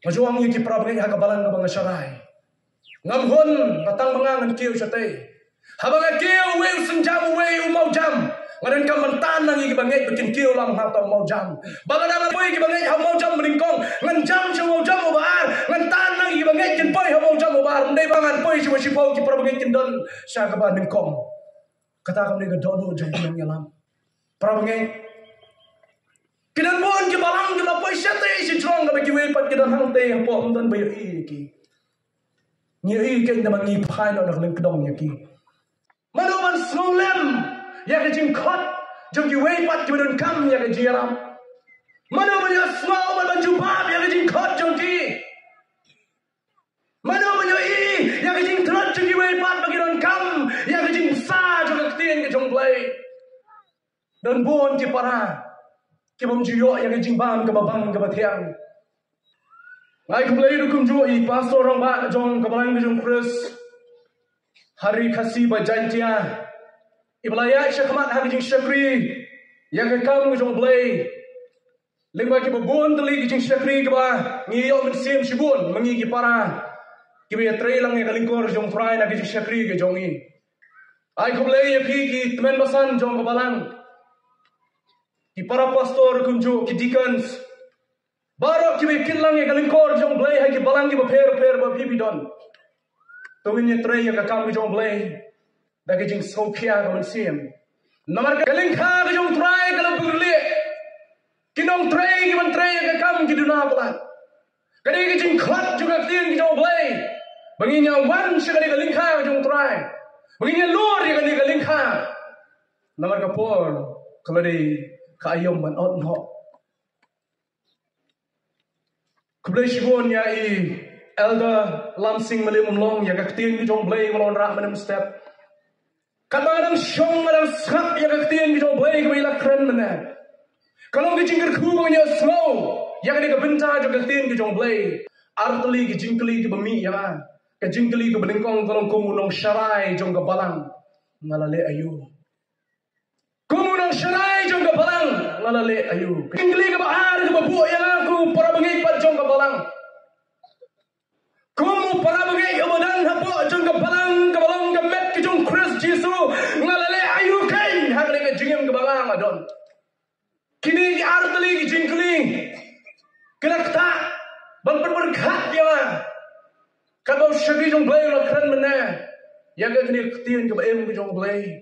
Majuang yung kiprabangay hakabalang ka mga syaray. Ngamhon, batang mga ngan kiyo siya tay. Habang kiyo, Wilson jam, umaw jam. Ngayon ka mantan ng ikibangay, bikin kiyo lang hata umaw jam. Baga na nga po ikibangay, umaw jam meningkong. Ngan jam siya umaw jam ubaar. Ngan tan ng ikibangay, kin po umaw jam ubaar. Hindi ba ngan po siya sipaw, kiprabangay kin doon siya ka ba meningkong. Kata kami nga doon, dyan kinang yalam. Prabangay, kinanbuan kibalang, kinapoy siya tay, si Trong, kami kiwipat kinanhang tay, hapo ang doon ba yung iki. Niya ikay naman ngipay na nakalingkdong niya ki. Manuman snulem, ya ka jing kot, jong kiwipat kiwidan kam, ya ka jiram. Manuman ya small, man jubab, ya ka jing kot, jong ki. Manuman ya ka jing trot, jong kiwipat, magidan kam, ya ka jing sa, jong kaktiin ka jong play. Dan buon ki para, kibam juyo, ya ka jing bam, kababang, kabatiang. Ay kumulay dukum jo I pastor orang ba jong kabalang jong Chris hari kasi ba jantia ibalaya siya kamat hari jing syakri yang kam jong blay lingba ki babon tali jing syakri ba ngiyo men sim sibun mangi ki para ki be tray lang ya kalingkor jong fry na jing syakri ke jong I ay kumulay ya pi ki temen basan jong kabalang ki para pastor kunjo ki deacons Barok kibi kinlang ya kalingkor jong blay hay ki balang ki ba per ba pipi don. Tungin ya tray ya kakam ki jong blay. Da ki jing sopia ka man siem. Namar ka kalingka ki jong tray ka lang pagli. Kinong tray ki man tray ya kakam ki duna pala. Kadi ki jing khat juga tien ki jong blay. Banginya wan siya kadi kalingka ki jong tray. Banginya lor ya kadi kalingka. Namar ka por kaladi kaayom man out no. Kublay sibon ya I elder lamsing malim long ya kaktiin ki jong blay malon rak manam step. Kamadang syong madang skap ya kaktiin ki jong blay ko ila kren mana. Kalau ki jingker kubang ya slow ya kadi ka benta jo kaktiin ki jong blay. Artli ki jingkli ki bami ya ka jingkli ki beningkong tolong kumunong syarai jong ka balang ngalale ayu. Kumunong syarai jong ka balang ngalale ayu. Jingkli ka baar ka babu ya aku para bangay pat jong ka balang. Kumu para bangay umadan hapo jong ka balang ka met ki jong Chris Jesu ngalale ayu kain hakli ka jingim ka balang adon. Kini ki artli ki jingkli kinakta ban berkat ya. Kabau syagi jong blay la kran mana. Ya ka kini ketien ka baem ki jong blay.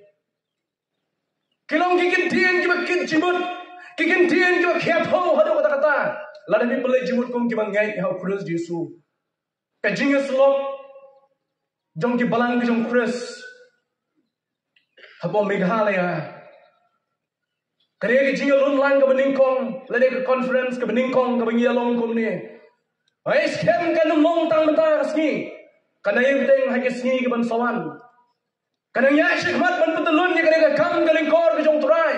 Kilong kikin tien ki ba kit jimut. Kikin tien ki ba kepo hado kata-kata. Lada mi pelai jimut kong ki ba ngai hau Chris Jesu. Ka jinga slop jong ki balang ki jong Chris. Hapo Meghalaya. Kaya ki jinga lun lang ka beningkong. Lada ka conference ka beningkong ka bangiyalong kum ni. Ay skem ka nung mong tang mata kasni. Kanayim teng hakisni ki ban sawan. Kanang ya syikmat ban petulun ni kaya ka kam ka lingkor ka jong turay.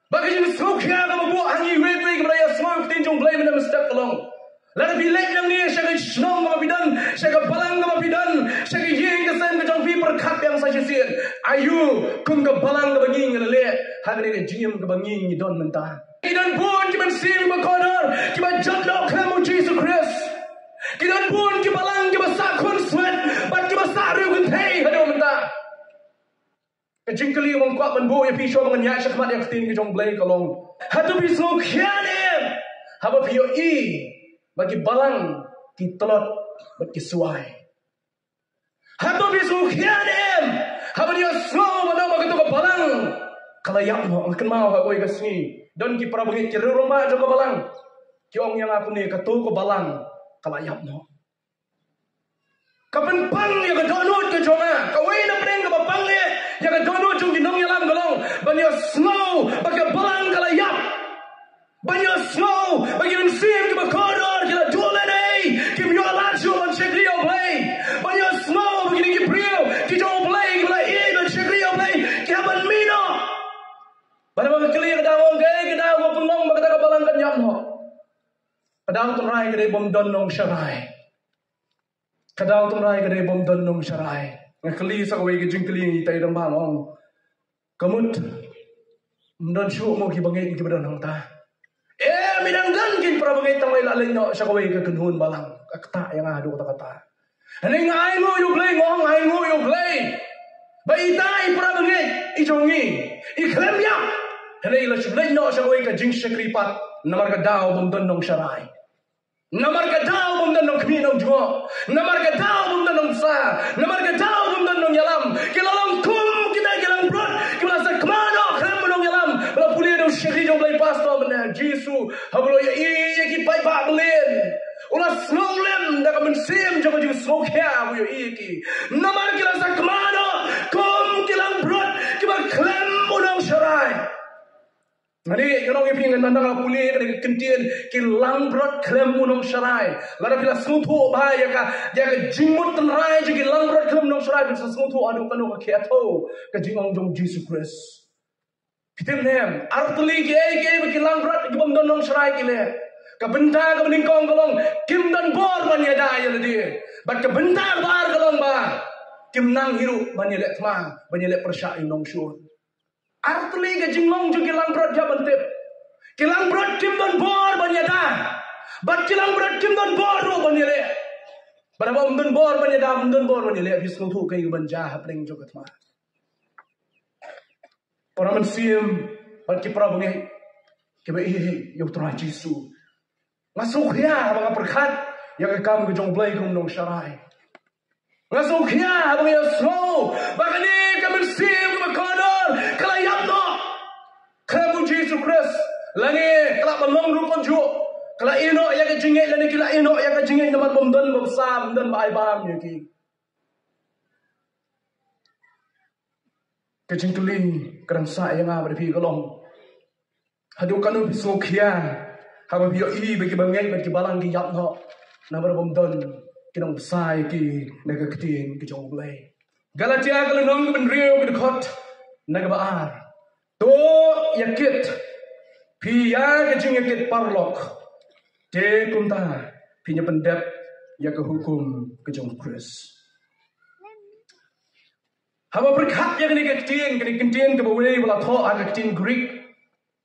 Bagi jing smoke ya ka mabu hangi wetwe ka ya smoke tin jong blame na mistak kalong. Lada bilek nang ni siya ka shnong ka mabidan, siya ka balang ka mabidan, siya ka ying ka sen ka jong pi perkat yang sa siya. Ayu kum ka balang ka banging ngalale, hagani ka jingim ka banging ni don mentah. Kidan pun ki ban sim ba kodor, ki ba jadlo kamu Jesus Christ. Kidan pun ki balang ki ba sakon sweat, bat ki ba saru kun hey hado mentah. Kajingkali mong kwat manbu ya pisyo mga niya siya kamat yang ketin kajong blay kalong. Hatu pismo kianim. Haba piyo I. Bagi balang ki telot bat ki suway. Hatu pismo kianim. Haba niya slow madang magito ka balang. Kalayak mo ang kenmao hagoy kasni. Don ki para bangit ki rurumba jo ka balang. Ki ong yang aku ni katu ko balang. Kalayak mo. Kapenpang ya ka donut ka joma. Kaway na pring ka bapang ni. Ya ka donut jong ginong yalam galong. Banyo snow. Baka balang kalayap. Banyo snow. Bagi mensim ki bakodor. Kila dulan ay. Ki myo alacho man syakriyo play. Banyo snow. Bagi ni ki priyo. Ki jong play. Ki play i man syakriyo play. Ki haban mino. Bana mga kili ka dawang gay. Ki dawang pulmong. Baka taka balang kanyam no. Kadang tunray ka day bomdon nong syaray. Kadang tunray ka day bomdon nong syaray. Ngakali sa kaway ka jing kali tayo ng bangong. Kamut. Mdan syuk mo kibangay ki badan hang ta. minanggan kin para bangai tangay lalay no sa kaway kagunhun balang akta yang ado kata-kata. Haning ay mo yung play ngong ay mo yung play. Baitay para bangai ijongi iklem ya. Hanay la sublay no sa kaway ka jing sakripat namar ka daw bumdon nong saray. Namar ka daw bumdon nong kminong jungo. Namar ka daw bumdon nong sa. Namar ka daw bumdon nong yalam. Kilalang kum kita kilang brot. Kimala sa kmano krem nong yalam. Bala puli no shiri jong play pastor benar Jesu. Hablo ya iya ki pai pa belen. Ulah snowlem da ka mensim jong jong snowkya yo iya ki. Namar kilang sa kmano kum kilang brot. Kimala krem nong saray. Mari kalau kita ingin nandang puli dengan kentian kilang berat klem unong sarai. Lalu bila suntuk bahaya ya ka jingmut tenrai jadi kilang berat klem unong sarai bisa suntuk adu kanu kakiato ke jingong jong Jesus Christ. Kita nem artuli ke kilang berat kibam don unong sarai kile. Kebenta ke meningkong kalong kim dan bor banya daya ladi. Bat kebenta bar kalong ba kim nang hiru banya lek ma banya lek persya unong syur. Artli ke jinglong jo kilang berat ja bantip. Kilang berat kim don bor banyada. Bat kilang berat kim don bor ro banyale. Baraba umdon bor banyada umdon bor banyale bis nu thu kai banja hapling jo katma. Para mensim bat ki pra bungai. Ke ba yo tra Jesu. Ngasuk ya mga perkhat ya ka kam ke jong blai kum nong sarai. Ngasuk ya mga snow bagani ka mensim ka kodol kalayam no. Kamu Jesus Christ lagi kelak belum rukun ju. Kelak ino ya ke jingit lagi kelak ino ya ke jingit nama bomdan besar bomdan bai bam ya ki. Kejingkeling kerang sa yang ada pi kolong. Hadu kanu bisokia. Habu bio i bagi bangai bagi balang ki yap no. Nama bomdan kinong besar ki naga keting ki jong blai. Galatia kalau nong benrio bidkot naga baar. To yakit pia kecing yakit parlok te kumta pinya pendep ya ke hukum kejong Kris. Haba berkat ya kini ketian ke bawai bala tho aga ketian Greek.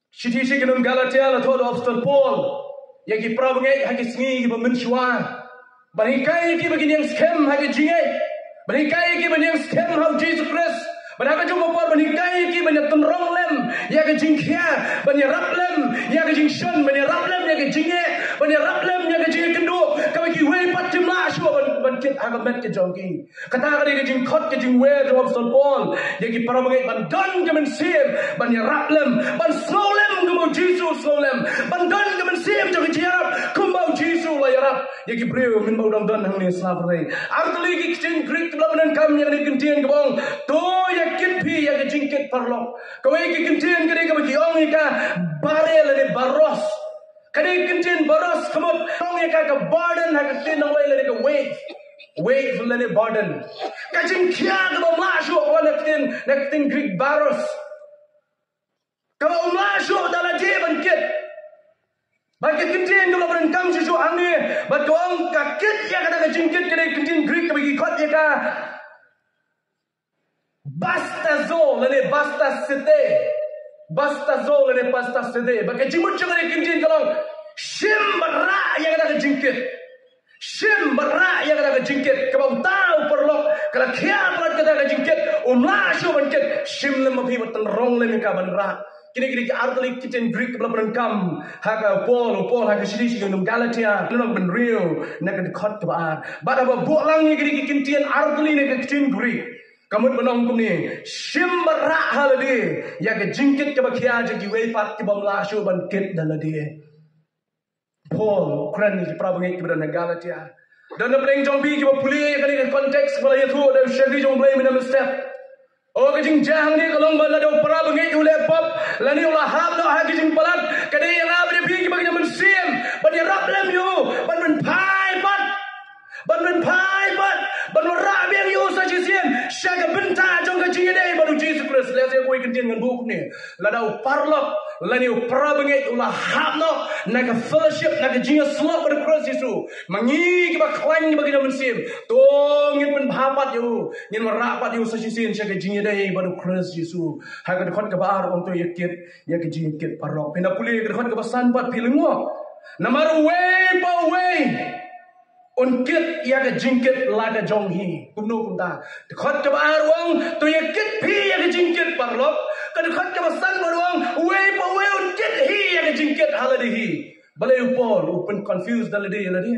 Siti si kenum Galatia la tho do apostol Paul ya ki prabangai ha ki sngi ki bamenshwa. Banikai ki begini yang scam ha ki jingai. Banikai ki begini yang scam ha Jesus Christ. Banyak jumpa por banikai ki banyak tenrong lem ya ke jingkia banyak rap lem ya ke jingshon banyak rap lem ya ke jinge banyak rap lem ya ke jinge kendo kami ki wei pat jimla shua ban kit agak met ke jongki kata kali ke jing khot ke jing wei jawab Apostol Paul ya ki para mengai ban don ke men sim banyak rap lem ban slow lem ke mau Jesus slow lem ban don ke men sim jo ke jiarap kumbau Jesus la yarap ya ki breu min mau dong don hang ni slavre artuli ki jing Greek belabanan kam yang ni kentian ke bong to ya kit pi ya ke jingkit parlok kawai ki kentian kene ka bagi ong ka barel le baros kane kentian baros kamot ong ka burden ha ka tin ong le ka wave le burden ka jingkia ka ma sho wala tin Greek baros ka ma sho dala jeban kit bagi kentian ka baran kam sho angi ba ong ka kit ya ka jingkit kene kentian Greek ka bagi kot ya ka Bastazol lene bastasete. Bastazol lene bastasete. Bagi jimut jangan ikintin kalau shimbara yang ada kejingkit. Shimbara yang ada kejingkit. Kau tahu perlok kalau kiamat kita kejingkit. Umlasyo bangkit. Shim lema pi batan rong lema kabanra. Kini artli kitchen Greek belapan kam. Haka Paul haka sidi dengan Galatia. Nunang benrio nak dekat kebar. Bada bolang kini kintian artli nak kitchen Greek. Kamu menang kuni shimbara haladi ya ke jingkit ke bakia jadi wefat ke bamlasyo bangkit daladi. Paul keren ni prabangai ke berana Galatia. Dan nabreng jombi ke bapuli kali konteks bala itu dan syari jomblay minam step. Oh ke jing jang ni kalong bala do prabangai ule pop lani ulah hab do ha ke jing palat kade yang abri pi ke bagi mensim ban rap lem yo ban pai pat ban pai pat ban rap yang yo sa jisien syaga benta jong ke jing dei baru Jesus Christ lihat saya koi kentin dengan buku ni ladau parlok lani upra bengai ulah hapno naga fellowship naga jinga slot pada cross Yesu mangi ki ba klan ki bagi daman sim to ngin pen bhapat yu ngin marapat yu sasisin saga jinga dai pada cross Yesu ha ka khot ka ba ar ong to yakit ya ka jinga kit parok pina puli ka khot ka ba san pat pilungo namaru way pa way unkit ya ka jingkit laga jonghi kumno kumta khot ka ba ar ong to yakit phi ya ka jingkit parok kada khat ka basan baruang we pa we unkit hi ya jingket haladi hi balai upol open confused daladi ladi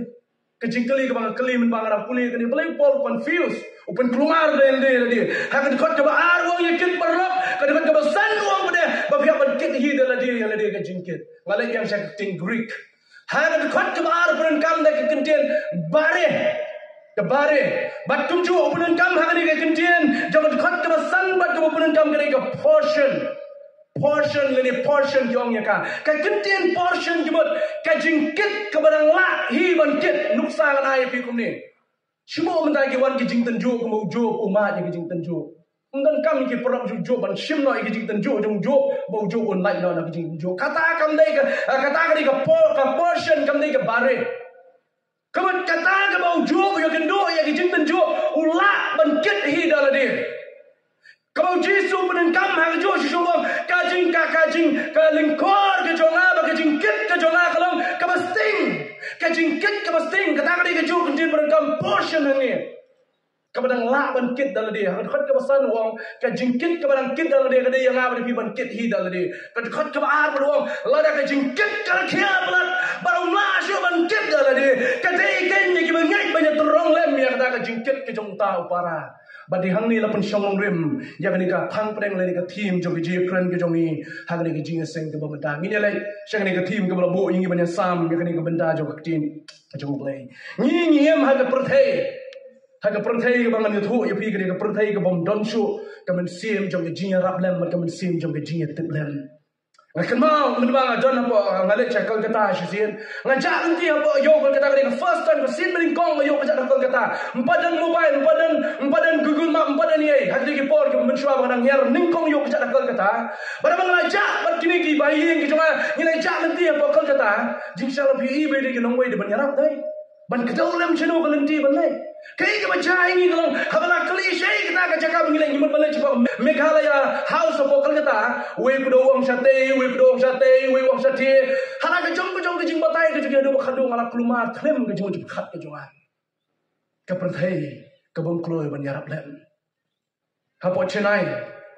ka jingkali ka bang kali men bang ara puli ka ni balai upol confused open keluar daladi ladi ha kada khat ka ba arwang ya kit parlop kada khat ka basan wang bade ba pia unkit hi daladi ladi ka jingket malai yang sak ting Greek ha kada khat ka ba ar pun kam da ka kentien bare Kebare, batum ju opunan kam hari ke kentien, jangan khat ke basan bat ke opunan kam ke portion leni portion jong ya ka kentien portion ke bot ka jingkit ke barang la hi ban kit nuksa kan ai pi kum ni. Semua mentai ke wan ke jing tenju ke mau jo umat ke jing tenju. Undan kam ke perap ju jo ban sim no ke jing tenju jong jo bau jo online no ke jing jo. Kata kam dai ke kata ke portion kam dai ke bare. Kamu kata ke bau jo ya kendo ya ke jinten jo ulah bangkit hi dalam dia. Kamu Yesus pun kam ha jo shubo kajing ka lingkor ke jonga ba ke jingkit ke jonga kalam ka basting ka jingkit ka basting kata ke jo kunjin pun kam portion ni. Kabadang la bangkit dalam dia. Khat ke basan wong ka jingkit ka barang kit dalam dia ka dia yang apa pi bangkit hi dalam dia. Khat ke baar wong la da ka jingkit ka khia balat barang la shu bangkit dalam dia. Ka dei ken ni ki bangai banyak terong lem ya kata ka jingkit ke jong ta upara. Badi hang ni la pen shong rim ya ni ka phang preng le ni ka team jo ki je kren ke jong ni hang ni ka jing seng ke bamda. Ni le shang ni ka team ke bala bo ingi banyak sam ya ni ka benda jo ka team jong play. Ni em ha ka perthai Haka perthai ke bangan yuthu ya pi ke ka perthai ke bom don shu ka men sim jong ke jinga rap lem ka men sim jong ke jinga tit lem ngakan mau men bang don apa ngale cakal kata shin ngajak nanti apa yo kata ke first time ke sin men kong yo kata kata empadan mobile empadan Google Map empadan ye hadi ke por ke men shwa bangang yer ning kong yo kata kata bara ngajak bat kini ki bayi ke jonga ngile jak nanti apa kata jing shala pi be de ke nongwei de ban yarap dai ban kedolem cheno kalenti ban lai Kaya ka baca ini kalau habala klise kita kaca mengilang imut balik coba Meghalaya house of Pokal kata we kudo uang sate we uang sate hana ka jong ke jing batai ke juga do khadu ngala kelumar klem ke jong khat ke jongan ka perthai ka bom kloi ban yarap lem ha po chenai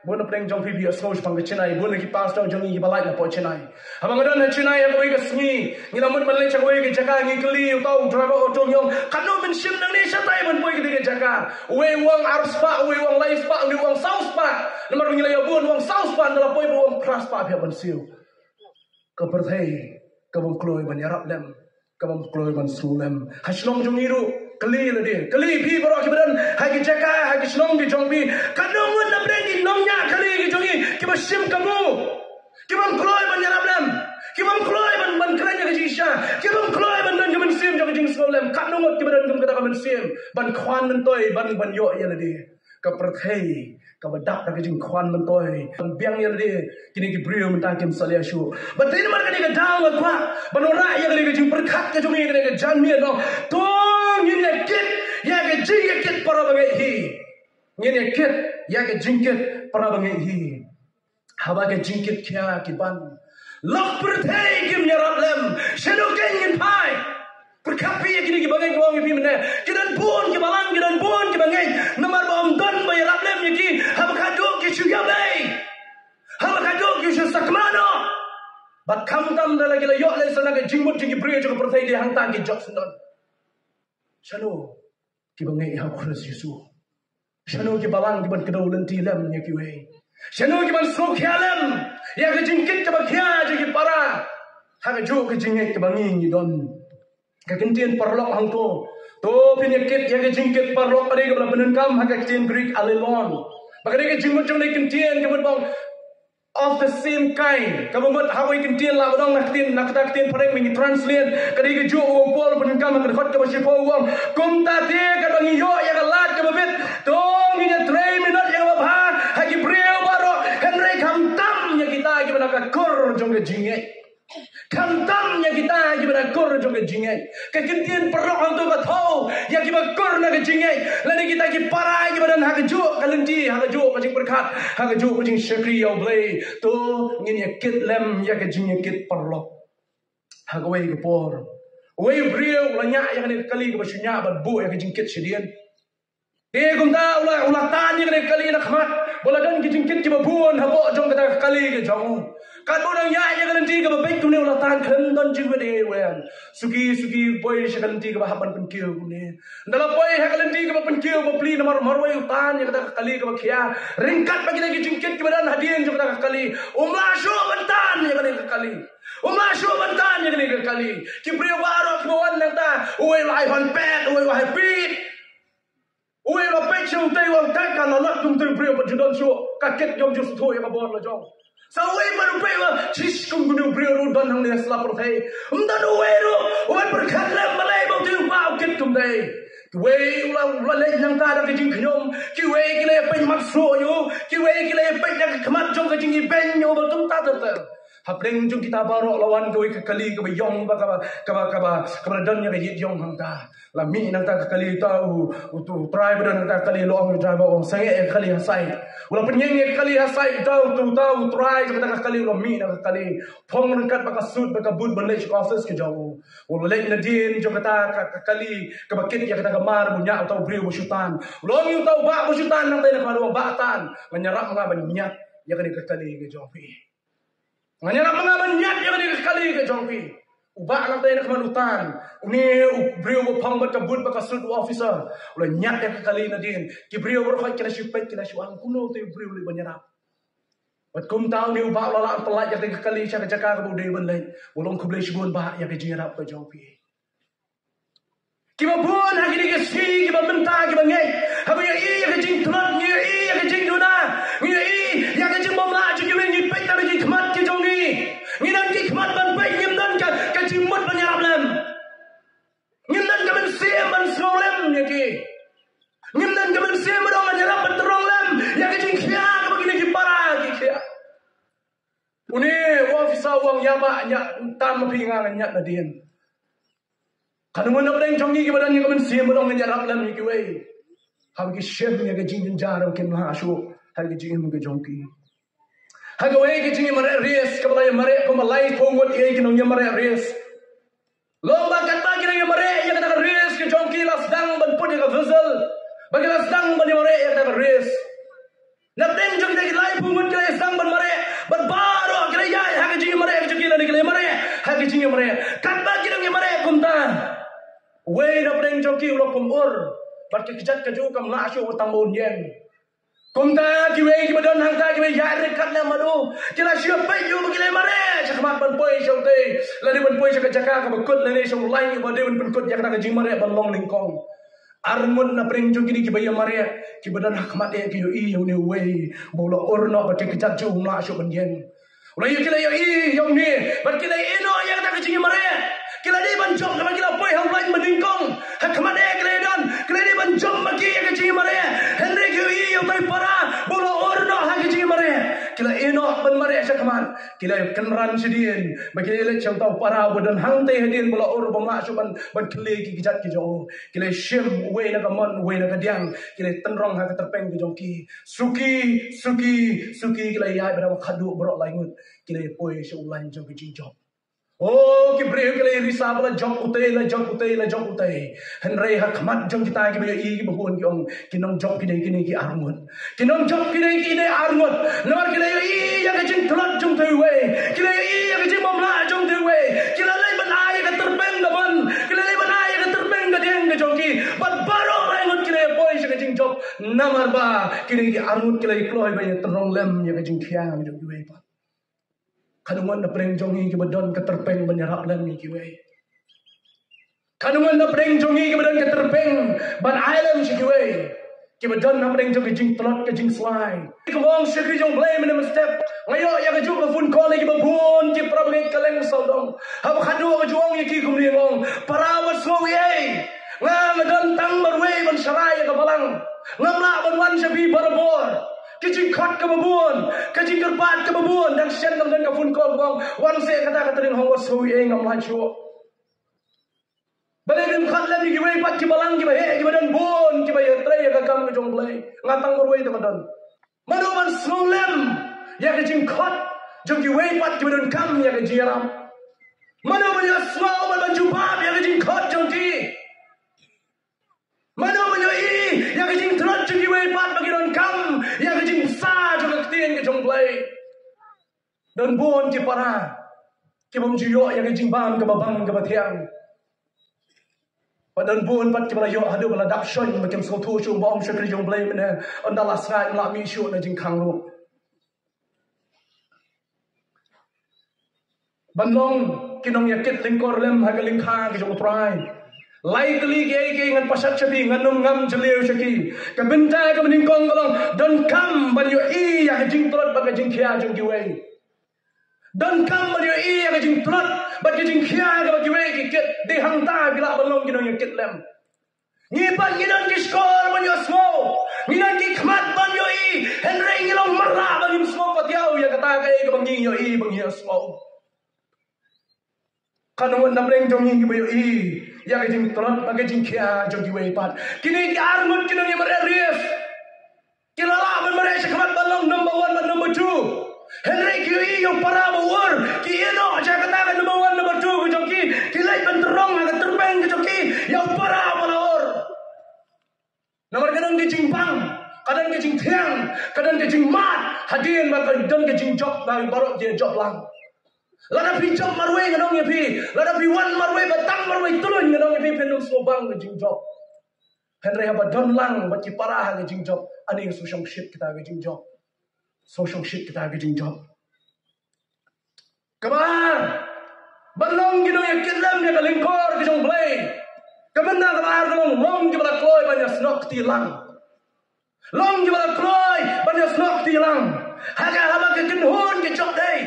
bona preng jong phi aslo pang ke chenai bona ki pastor jong ni balai na po chenai abang adan chenai ya we ka sngi ngila mun ban le chak we ke jaka ngi kli tau driver auto nyong kanu men sim nang ni satai ban boy ke jaka we wang arspa we wang life pa we wang south pa nomor ngila ya bon wang south pa ndala boy wang cross pa pia ban siu ka perthai ka bom kloi ban yarap lem ka bom kloi ban sulem haslong jong iru kali la dia kali pi baro ki badan ha ki jaka ha ki slong ki jong pi kanu mun na brengi nongnya kali ki jongi ki ba sim kamu ki bom kloi ban yarap lem ki bom kloi ban kranya ki jisha ki bom kloi ban ki ban sim jong jing sulem kanu mun ki badan kum kata ban sim ban khwan men toy ban yo ya la dia ka perthai ka badak ka jing khwan men toy ban biang ya la dia kini ki brio men ta kim salia shu batin mar ka ni ka daw kwa ban ora ya ka jing perkhat ka jongi ka jan mi no to ngin kit ya ke jingkit para bangai hi ngin kit ya ke jingkit para bangai hi haba ke jingkit kya ki ban lok perthai kim yarap lem shenu ken ngin pai perkapi ya kini ki bangai ko ngi mena kidan pun ki balang kidan pun ki bangai nomor bom don ba yarap lem ki haba kado ki chuya bai haba kado ki shu sakmano bat kam tam dala ki la yo le sana ke jingmut ki brio jo perthai di hang tang ki jok sendon Shano ki bangai ha Christ Yesu. Shano ki balang ki ban kedau lenti lem nya ki we. Shano ki ban sok lem ya ke jingkit ka bakhya je ki para. Ha ke jo ke jingit ki bangi ni don. Ka kentien parlok hang to. To pinyakit ya ke jingkit parlok ade ka banan kam ha ke tin Greek alelon. Bagade ke jingmut jong ne kentien ke bang of the same kind. Kamu buat hawa ikan tian lah, orang nak tin pareng mengi translate. Kadang ke jo uang pol pun kam akan khot ke masih pol uang. Kum tadi kadang yo ya kalat ke babit. Tong ini 3 minit yang babha. Hagi brio baro Henry kam tam ya kita gimana ka kur jong ke jingai. Kantam ya kita gimana kor jong ke jingai. Kekintian perlu untuk ke tahu ya gimana kor na ke jingai. Lalu kita ki parai gimana hak jo kalenti hak jo kajing berkat hak jo kajing syakri ya blay. Tu ngin ya kit lem ya ke jingai kit perlu. Hak wei ke por. Wei brio lanya ya ke kali ke basunya bat bu ya ke jingkit sedian. Dia kumta ulah tan ya ke kali nak mat. Bola dan ke jingkit ke babuan habo jong kata kali ke jong. Kan orang ya kalenti ke baik tu ne ulah tan kan don jing bede wen. Suki boy se kalenti ke bahapan penkiu ne. Dalam boy ha kalenti ke penkiu ko pli nomor marwai utan ya kata kali ke bakia. Ringkat bagi lagi jingkit ke badan hadian jong kata kali. Umla syo bentan ya ke kali. Umla syo bentan ya ke kali. Ki brio baro ki bawan nang ta. Uwe lai hon pet, uwe wa happy. Uwe la pet syo tai wa ta kan la tum tu brio pajudon syo. Kaket jom ju thu ya ka bon la jong. Sa uwe baru pewa cis kum gunu brio ru don hang ne sla por thai. Dan uwe ru uwe berkat lam malai bau tu pau kit tum dai. Uwe ulah le nang ta da ke jing khnyom. Ki uwe ki le pen mak so yo. Ki uwe ki le pen da khamat jong ke jing i ben yo ba tum ta ta. Hapleng jong kita baro lawan koi ke kali ke bayong ba ka dan ya ke yong hang ta. La mi nang ta kali tau tu try badan ta kali long driver ong sange kali hasai. Ulah penyeng kali hasai tau try ka kali ulah mi nang kali phong nang kat ba ka suit ba ka boot ban office ke jauh. Ulah le na din jong kata kali ke bakit ya kata kamar bunya atau brio busutan. Ulah mi tau ba busutan nang ta na ba tan. Menyerap nga ban niat ya kali ke jauh. Nganyarap mga banyak yang di kali ke jongpi. Ubah lang tayo na kamanutan. Uni brio mo pang magkabud magkasud officer. Ula nyak ya kali na din. Ki brio mo kaya kinasipay kinasuang kuno tayo brio li banyarap. At kung tao ni ubah lala ang palat ya kali siya kajaka kabuday banlay. Ulong kublay sigun ba ya kajingarap ke jongpi. Kiba buon ha kini kasi kiba menta kiba ngay. Habi ya iya kajing tulad niya iya kajing duna. Niya iya kajing mamla jing kiba ngi pek tabi jing kemat ke jongi. Nginan ki kemat ban pek ngimdan ka kajing mut banyarap lem. Ngimdan ka ben siya ban slow lem ya ki. Ngimdan ka ben siya ban banyarap ban terong lem. Ya kajing kya ka begini ki para ki kya. Uni wafisa uang yaba nya tam pingangan nya na din. Kanungan na pala jongi ki badan yang siya mo dong ngarap lam ni ki way. Habi ki chef ni ka jing jaro ken ha asu ha ki jing mo ka jongi. Ha ga way ki jing mare res ka balay mare ko malay pongot ye ki nong mare res. Lomba kat ba ki nong mare ya ka res ki jongi las dang ban put ka vessel. Bagi las dang ban mare ya ka res. Na den jong ki lay pongot ka dang ban mare ban baro ki ya ha ki jing mare ki la ni ki mare ha ki jing mare. Kat ba ki nong mare kumta. Wei na preng joki ulo kumur, berke kijat kaju kam la asyu utang bon yen. Kumta ki wei ki badan hang ta ki wei ya rekat na malu. Kila syu pe yu bagi le mare, chakmat ban poi syau te. La di ban poi chaka jaka ka bakut la ne syau lai ba de ban kut ya ka jing mare ban long lingkong. Armun na preng joki ni ki bayam mare, ki badan hakmat e ki yu i yu ni wei. Bola orno berke kijat ju la asyu ban yen. Ulah yu kila yu i yu ni, berke le ino ya ka jing mare. Kila di banjom kama kila poi hang lain meningkong. Hakmat e kila don. Kila di banjom bagi ya kecing mare. Henry kui yang tai para. Bola orno ha kecing mare. Kila eno ban mare sa kaman. Kila kenran sedien. Bagi le chang tau para bodan hang tai hedien bola or bama su ban kle ki kijat ki jo. Kila shem we na kamon we na kadiang. Kila tenrong ha terpeng ki jongki. Suki kila ya bera khadu borok laingut. Kila poi se ulan jong ki job. Oh, ki brio ke le risab la jong utei. Henry hakmat jong kita ki brio i ki buhun ki ong kinong jong ki dei ki arngot. Kinong jong ki dei arngot. Nomor ki le i ya ka jing thlot jong tei we. Ki le i ya ka jing mamla jong tei we. Ki le ban ai ka terbeng da ban. Ki le ban ai ka terbeng da deng ka jong ki. Ban baro rangot ki le boy ka jing job. Nomor ba ki le arngot ki le kloi ba ya terong lem ya ka jing khiang jong we pa. Kanungan na preng jongi ki badon keterpeng menyerap lam ni ki wei. Kanungan na preng jongi ki badon keterpeng ban island si ki wei. Ki badon na preng jongi jing telot ke jing slide. Ki mong si ki jong blame in step. Ngayo ya ka juk phone call ki babun ki problem kaleng saudong. Hab khadu ka juang ki kumri ngong. Parawat so wei. Nga madon tang marwei ban sarai ka balang. Ngamla ban wan sabi barabor. Kijing khot ke babun, kijing kerpat ke babun, dan sian kam dan kafun kong kong, wan se kata ring hong was hui ngam lan chuo. Balai rim khot lem ki wei pat ki balang ki bahe ki badan bon ki bahe trai ka kam ke jong blai, ngatang berwei teman. Manoman smong lem, ya kijing khot, jong ki wei pat ki badan kam ya kijing ram. Manoman ya smong man jubab ya kijing khot jong ki. Manoman yo I ya kijing trot jong ki wei pat bagi don kam, ya kijing sa jong tien ke jong blai. Dan bon ki para, ki bom jiyo ya kijing bam ke babang ke batiang. Padan bon pat ki bala yo hadu bala dak shon makem so thu chung bom shakri jong blai mena andala srai la mi shu na jing khang lu. Bandong kinong yakit lingkor lem hagaling kha ki jong prai. Likely ke ngan pasat chabi ngan num ngam jeliu shaki. Ka benta ka mening kong kalong don kam ban yo I ya jing trot ba jing khia jong ki wei. Don kam ban yo I ya jing trot ba jing khia ga ki wei ki ket de hang ta bila balong kinong yakit lem. Ni pan ni don ki skor ban yo smo. Ni don ki khmat ban yo I henry ngilong marra ban im smo patiao ya kata ka bang yo I bang yo smo. Kanong namreng jong ki ba yo I ya jing trot ba jing khia jong ki wei pat. Kini ki armut kinong ya mare rief. Kilala ban mare khmat balong number 1 dan number 2. Henry ki yung para bawar ki ino aja kata number 1 number 2 ko jong ki kilai benterong aga terbang ko jong ki yung para balawar. Nomor kadang ki jing bang, kadang ki jing thiang, kadang ki jing mat, hadin ba kadang ki jing job ba barok je job lang. Lada pi job marway ngadong ya pi, lada pi wan marway batang marway tulun ngadong ya pi pendong sobang ki jing job. Henry haba don lang bat ki para ki jing job, ani social shit kita ki jing job. Social shit kita ki jing job. Kabar, balong ginong ya kilam ya kalingkor ki jong blay. Kamanda kabar kalong long ki bala kloy banya snok ti lang. Long ki bala kloy banya snok ti lang. Haga haba ki kinhon ki job day.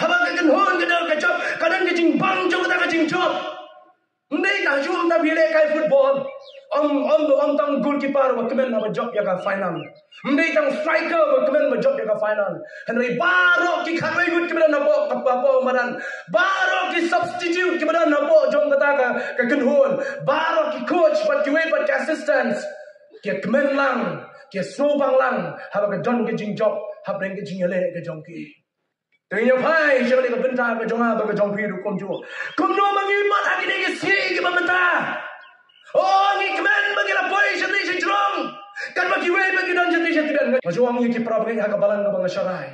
Haba ki kinhon ki dal ki job, kadang ki jing bang jong ta ki jing job. Ndai ta jum ta bile kai football. Om tang goalkeeper wa kemen na job ya ka final. Ndai tang striker wa kemen ba job ya ka final. Henry baro ki khatwai gut kemen na bo kapapo maran. Baro ki substitute kemen na bo jong kata ka kenhon. Baro ki coach but ki wei but assistants. Ki kemen lang, ki snobang lang, haba ka don ki jing job, habreng ki jing ele ka jong ki. Tengok pai, siapa ni ka benta ka jong ba ka jong pi du kom ju. Kom no mangi mat aki ni ki si ki ba benta. Oh, ni kemen bagi la boy senti si jrong. Kan bagi wei bagi don senti si tiban. Majuang ni ki problem ha ka balang ka bang syarai.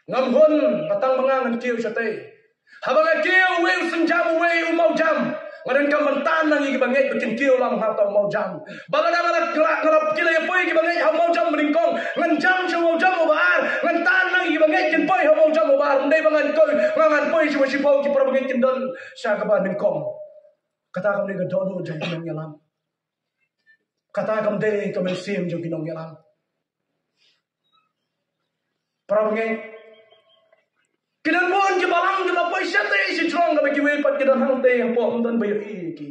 Ngam hun batang bangangan kiu sate. Habang kiu wei senjam wei mau jam. Ngadan kam mentan nang ki bangai bikin kiu lam ha tau mau jam. Balang ngala ngalap kila ya boy ki bangai ha mau jam meningkong. Ngan jam si mau jam bar. Ngan tan nang ki bangai kin boy ha mau jam bar. Ndai bangan koi ngan boy si si pau ki pra bangai kin don sya ka ba ningkong. Kata kam ni gadono jong kinong yalam. Kata kam de kam sim jong kinong yalam. Para bangai kidan bon ki balang ki lapoi sate si jrong ka bagi wei pat kidan hang te po am don bayo I ki.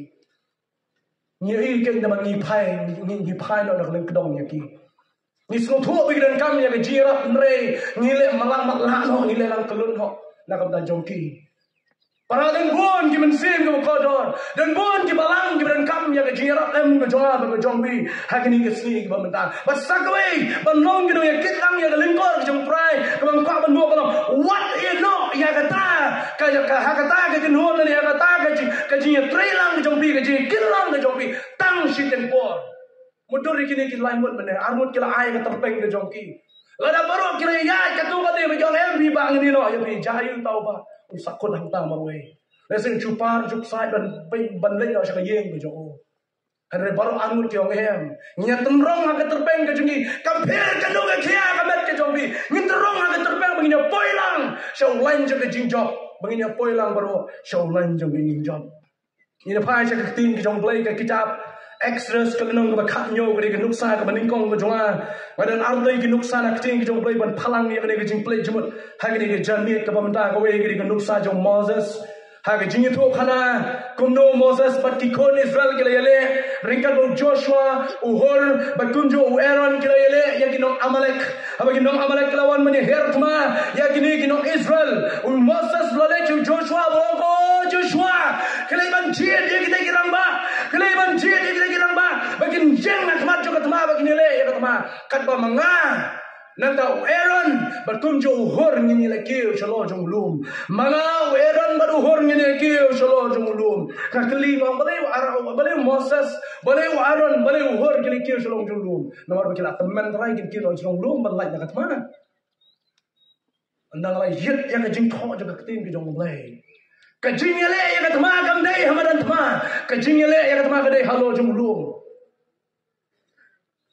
Ni I ke na mangi pai no nak leng kedong ya ki. Ni sno thu bagi dan kam ya ke jira mre ni le malang mak no ni le lang kelun ho nak kam dan jong ki. Para dan bon ki mensim ke kodor dan bon ki balang ki dan kam ya ke jira em ke jonga ba ke jong bi hakini ke sni ki ba mentang but sakwe ban long ki do ya kitang ya ke lingkor ke jong prai ke bang kwa ban no what you know ya kata ka kata ke kin hon ni ya kata ke ji trai lang ke jong bi ke ji kin lang ke jong bi tang shi ten por mudur kini ki lain mut mene armut kila ai ke terpeng ke jong ki lada baru kira ya ke tu ka de be jong em bi bang ni no ya bi jayu tau ba sakut hang tang marway lesen chupar chup sai ban leng no saka yeng be jo Henry baru angut ki ong hem nya tenrong ha ke terpeng ke jongi kampir ke no ke khia ka met ke jombi nya tenrong ha ke terpeng begini poilang shau lain jo ke jing job begini poilang baru shau lain jo ke jing job ni na phai cha ke tin ke jong play ke kitab extras ke nong ke khat nyo ke nuksa ke baning kong ke jonga badan ardai ke nuksa na tin ke jong play ban phalang ye ke jing play jumut ha ke jermit ke pamta ke we ke nuksa jong Moses ha ke jing thu khana kumno Moses pat ki kon Israel ke le ringkat bau Joshua uhur bakunjo Aaron kila yele ya ginong Amalek aba ginong Amalek lawan mani hertma ya gini ginong Israel Moses lale Joshua bongko Joshua kila iban jid ya kita girang ba kila iban jid ya kita girang ba bagin jeng nak mat jo katma bagin yele ya katma kat ba manga nanta Aaron berkunjo uhur ngini lagi shalo jonglum mana Aaron beruhur ngini lagi shalo jonglum kakeli bang balai Moses balai Aaron balai uhur ngini lagi shalo jonglum nomor berkila teman terai ngini lagi jonglum balai nak mana andang lai yit yang kajing kau juga ketin ke jonglum lai kajing yele yang katma kamdai hamadan tma kajing yele yang katma kadai halo jonglum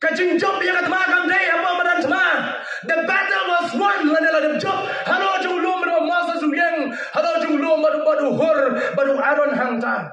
kajing job yang katma kamdai hamadan tma. The battle was won. Lanela dem job. Halo jonglum badu Moses uyeng. Halo jonglum badu hur badu Aaron hangta.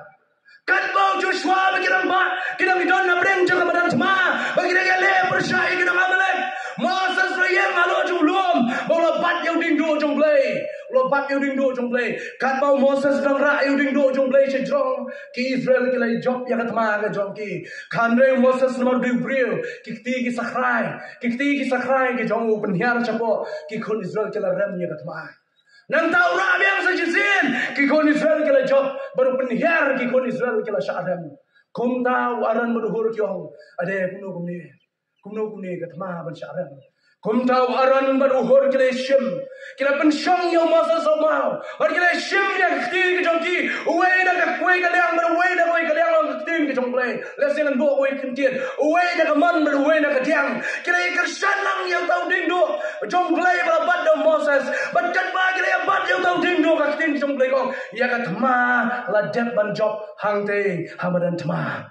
Kat bau Joshua bagirang ba. Kinang idon na breng jaga badan tma. Bagirang yale persyai kinang Amalek. Moses uyeng halo jonglum. Bau lobat yang dingdo jonglay. Lobat yang dingdo jonglay. Kat bau Moses dang ra yang dingdo jonglay sejong. Ki Israel kilai job yang tma ke jongki. Kanre Moses nomor dibril. Kikti ki sakrai ki jong penhiar chapo ki kon Israel kila rem ya katma nan tau ra biang sa jisin ki kon Israel kila job baru penhiar ki kon Israel kila syadam kum tau aran baru hur kyong ade kumno kumne katma ban syadam kum tau aran baru hur kila shim kila pen shong yo Moses omau or kila shim ya kti ki jong ki uwe da ka kwe ka liang baru uwe da kwe ka liang long kti ki jong play lesson bo uwe kintian uwe da ka man baru uwe da ka tiang kila ikersan lang yang tau ding do jong play bala bad do Moses but kat ba kila bad yang tau ding do ka kti ki jong play kong ya ka tma la dep ban job hang te hamadan tma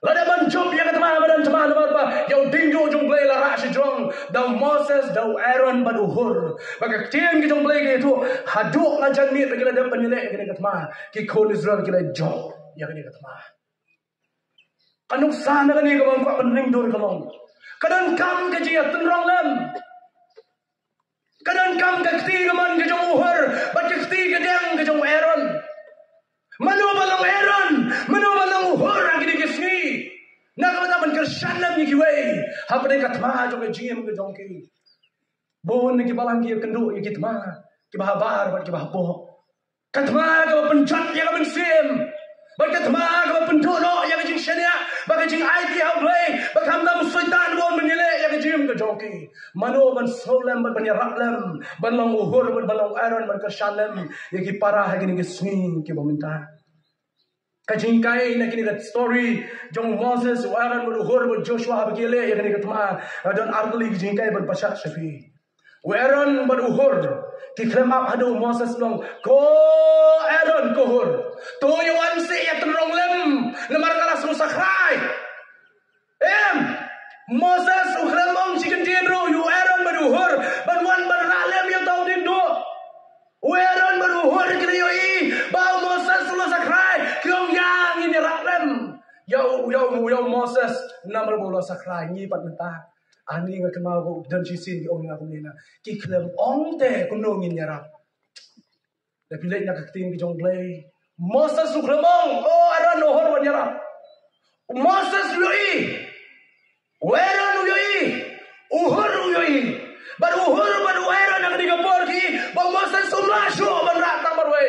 lada ban job ya katma hamadan tma nomor ba yau ding do jong play la ra shi jong da Moses da Aaron badu hur baka ktiang ki jong play ke tu haduk ngajan mi kila dep ban yele kila katma ki kon Israel kila job ya kini katma kanuk sana kani ka bang kwa penring dur kalong kadan kam ka jiya tenrong lem kadan kam ka kti ka man ka jong uhur bat ka kti ka dang ka jong Aaron manu balong Aaron manu balong uhur agini kisni na ka ban kersan lem ni kiwe hapde katma jong ka jiem ka jong ki bon ni ki balang ki kendu ki kitma ki bahabar bat ki bahpo katma ka penjat ya ka mensim Berkatma ke penduduk yang jing syariah, bagi jing IT how play, bakam dam sultan bon menyele yang jim ke joki. Mano ban solem ban banyarak ban long uhur ban long Aaron ban kershalem, yang ki parah gini ke swing ki meminta. Kajing kai nak ini kat story jong Moses, Aaron ban uhur ban Joshua begile yang ini ketma dan artli kajing kai ban pasha syafi. Aaron ban uhur ki klem up hadu Moses long ko Aaron kohur to yo anse ya tenrong lem lemar kala susakrai Moses ukhremong chicken dinro you Aaron ban uhur ban wan ban ralem yo tau dindo Aaron ban uhur kriyo I ba Moses susakrai kyong yang ini ralem yo Moses namar bola sakrai ni pat menta ani nga kemal ko dan sisin ki ong nga kumina ki klem ong te kuno ngin yara la pilek na kaktin ki jong play Moses uklemong Aaron ohor wan yara Moses yoi Aaron yoi uhur yoi bar uhur bar Aaron ang digapor ki ba Moses sumasyo ban rata barwe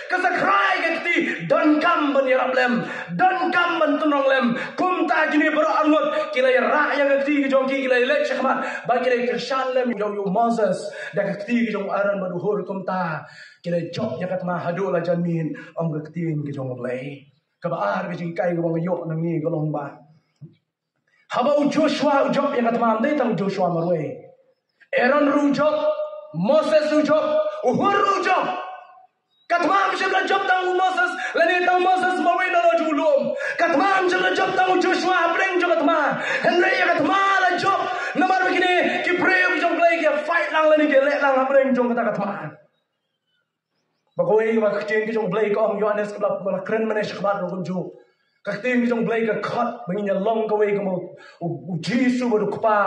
kasakrai kakti don kam ban yara lem don kam ban tunong lem kum ta gini bro angot kila ra yang kakti ki jong ki kila lek shakma ba kila kershan lem yo Moses da kakti ki jong Aaron ban uhur kum ta kila job ya katma hadu la jamin om kakti ki jong play kabar ki jing kai ko bang yo nang ni ko long ba habau Joshua job ya katma am dei tang Joshua marwe Aaron ru job Moses ru job uhur ru job katmam shibla job tang Moses lani tang Moses mawi na lo julum katmam shibla job tang Joshua bring jo katma henry ya katma la job namar begini ki pray jong play ki fight lang lani ki le lang bring jong kata katma bagoi ba kchen ki jong play ko om Yohanes kala mala kren mane shkhbar ro kunju kaktin ki jong play ka khat bangin long ka way ko mo jisu bo kpa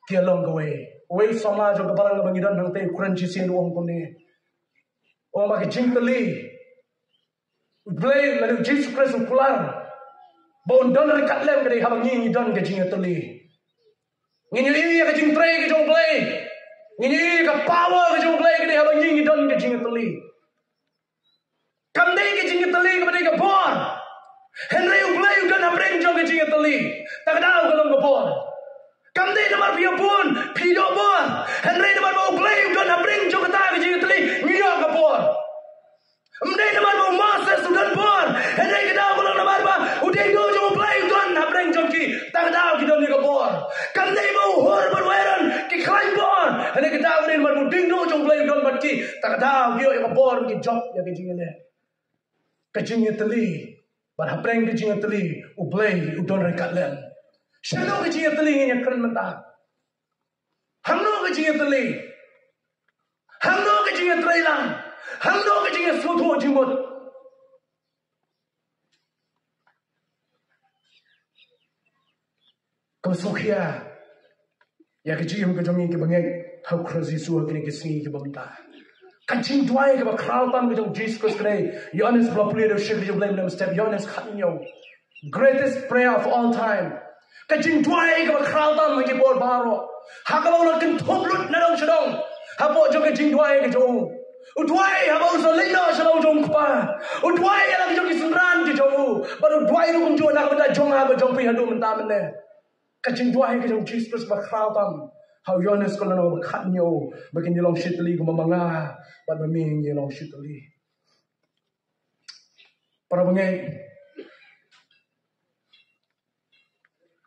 ki long ka way way sama jo ka barang bangin dan nang te kren chi sin ong ko ni o maki jingkali play lalu Jesus Christ pular Bon don rekat lem ke habang ni don ke jing tali. Ngini i ke jing tray ke jong play. Ngini i ke power ke jong play ke habang ni don ke jing tali. Kam dei ke jing tali ke bade ke bor. Henry u play u don abreng jong ke jing tali. Tak dau ke long ke bor. Kam dei namar pia pun pido bor. Henry namar u play u don abreng jong ke ta ke jing tali. Ngiyo ke bor. Mdei namar u Moses u don bor. Henry ke dau ke long namar ba u dei go jong play u don abreng jong ki. Tak dau ke don ke bor. Kam dei mau hor berweran ki khlain bor. Henry ke dau ke namar u ding do jong play u don bat ki. Tak dau ke ke bor ki job ya ke jing ne. Kajing tali, bar hapreng kajing tali, u play u don rekat lem. Shano kajing tali yang keren mata. Hamno kajing tali, hamno kajing trailang, hamno kajing sloto jimot. Kau sokia, ya kajing kajong ini kebangai, hau crazy suah kini kesini kebamta. Kajing duai ke bakral tam ke jong Jesus Christ kene. Yohanes pelapuli do shik jong blame them step. Yohanes khatnyo. Greatest prayer of all time. Kajing duai ke bakral tam ke bor baro. Hakabau lo ken thoblut na dong shadong. Hapo jong kajing duai ke jong. Udwai habau so lino shadong jong kpa. Udwai ala ke jong sunran ke jong. Baru duai ru kunjo na benda jong ha jong pi hadu menta mene. Kajing duai ke jong Jesus Christ bakral tam. How Yohanes kalau nak berkatnyo, bagian di long shitli kumamanga, buat meming di long shitli. Para pengai,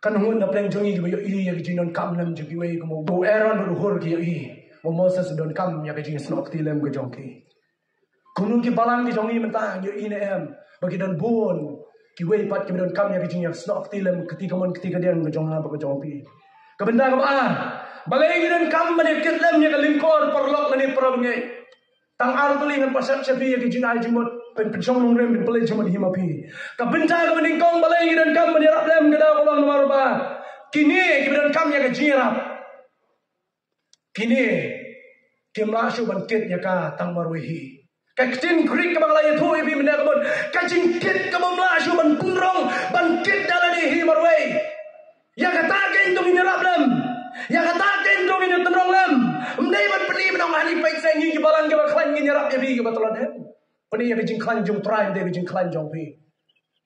kan hungun na pleng jongi kibayo iri ya kijinon kam nam jikiwe kumo go Aaron beruhur kiyo i, mo Moses don kam ya kijing snok tilem ke jongki. Kunung ki balang ki jongi mentang yo i ne em, bagi don bon kiwe pat ki don kam ya kijing ya snok tilem ketika dia ke jonga ke jongpi. Kebenda kebaan. Balai dan kam menekit lem yang lingkor perlok lani perabngai. Tang artuli dengan pasal sepi yang kijinai jumut pencong longrem bin pelai jumut himapi. Kabenta ka meningkong balai dan kam menirap lem kedau kolong nomor ba. Kini kibedan kam yang kejirap. Kini kimlashu bangkit ya ka tang marwehi. Kajin krik ka balai tu ibi menakabun. Kajin kit ka mamlashu bantunrong bangkit dalani hi marwei. Ya katakin tu minirap lem. Ya katakin dong ini tenrong lem. Mendai ban peni menong hani baik saya ngi balang ke baklan ngi nyerap ya bi ke batolan hem. Peni ya bijing klan jong try de bijing klan jong pi.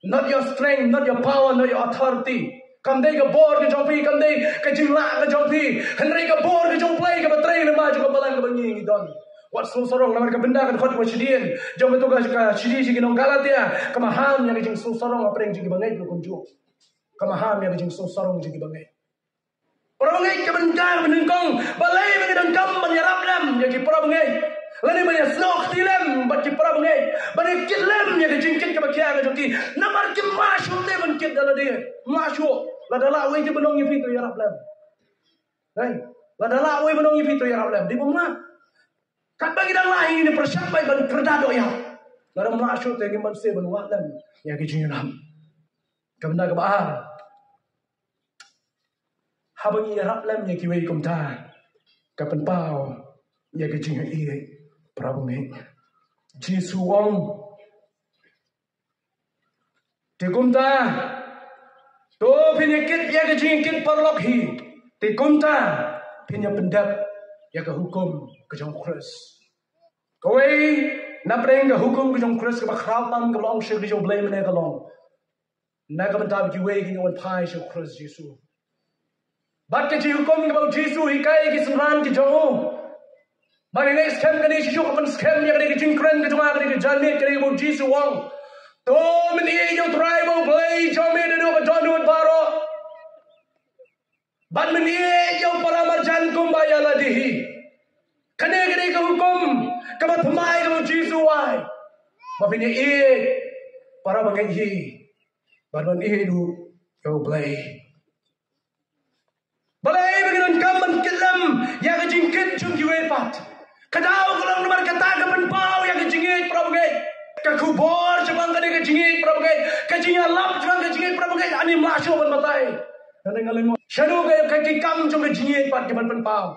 Not your strength, not your power, not your authority. Kam dei ke bor ke jong pi, kam dei ke jing la ke jong pi. Henry ke bor ke jong play ke batrai ne ma juga balang ke bangi ngi don. Wat so sorong lamar ke benda ke khot wa chidien. Jom betu ka chidi ji nong galatia. Kamaham yang jing so sorong apreng ji bangai lu kunju. Kamaham yang jing so sorong ji bangai. Orang ngai kebendang menengkong balai mengedang kam menyerap lem jadi orang ngai lani banyak snok tilem bagi orang ngai banyak kilem yang jingkit ke bakia ke joki namar ke masuk te bangkit dalam dia masuk la dala we je benong yipi tu yarap lem hai la dala we benong yipi tu yarap lem di bumma kat bagi dang lain ni persiapan ban kerdado ya la masuk te ngiman se ban wa lem ya ke jinam kebenda ke bahar habang yarap lem yang kiwei kumta kapan pau ya kejing i prabungi Jisu ong te kumta to penyakit ya kejing kit perlok hi te kumta penya pendap ya ke hukum ke jong kres kowe na preng ke hukum ke jong kres ke bakrau tam ke long shir ke jong blame ne ke long na ka bentab kiwei ke jong pai shir kres Jisu. Bat ke hukum ke bau Jisu hikai ke semran ke jauh. Bagi next scam ke ni sisu kapan scam yang ke jingkren ke cuma ke jalmit ke bau Jisu wang. To meni yo tribal play jome de do ke donut baro. Bat meni yo para marjan kumbaya ladihi. Kene ke hukum ke bat pemai ke bau Jisu wai. Mapini para bangai hi. Bat meni du yo play. Balai bagian kaman kelam yang kejingkit jum juepat. Kadau kalau nomor kata kapan pau yang kejingit prabugai. Kakubor sebang kade kejingit prabugai. Kejingnya lap sebang kejingit prabugai. Ani masuk ban batai. Dan ngaleng. Shadow kaya kaki kam jum kejingit pat kapan pau.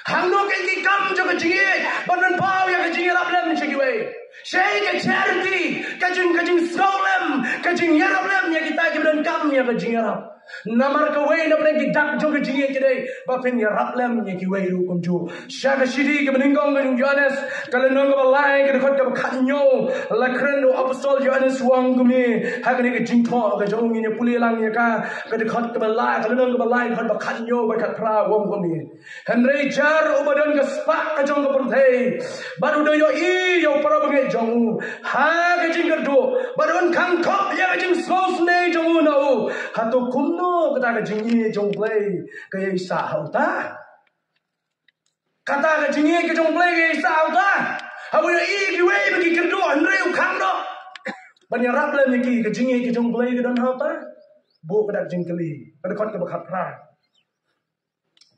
Hang no ke kam jo ke jinge ban pau ya ke jinge rap lem che giwe. Shay ke charity ke jing soulem ke jing yarap lem ya kita ke ban kam ya ke jinge rap. Namar ka way na pren ki dak jo ke jinge kidai ba pen ya rap lem ya ki way ru kum ju. Sha ke shiri ke beningong ke Johannes kala nong ka balai ke khot ka khanyo la krendo apostol Johannes wang gumi ha ke ke jing tho ke jong ni puli lang ya ka ke khot ka balai kala nong ka balai khot ba khanyo ba khat pra wong gumi. Henry jar ubadon ka spak ka jong ka perthei baru do yo I yo para bangai jong ha ke jing ka do baru khang khop ya ke jing sos ne jong na u ha to kum no kata ka jingi jong play ke sa hau ta kata ka jingi ke jong play ke sa hau ta ha bu I ki we bi ki do an reu khang do ban ya rap le ni ki jingi ke jong play ke don hau ta bu ka dak jing kali ka khot ka ba khat pra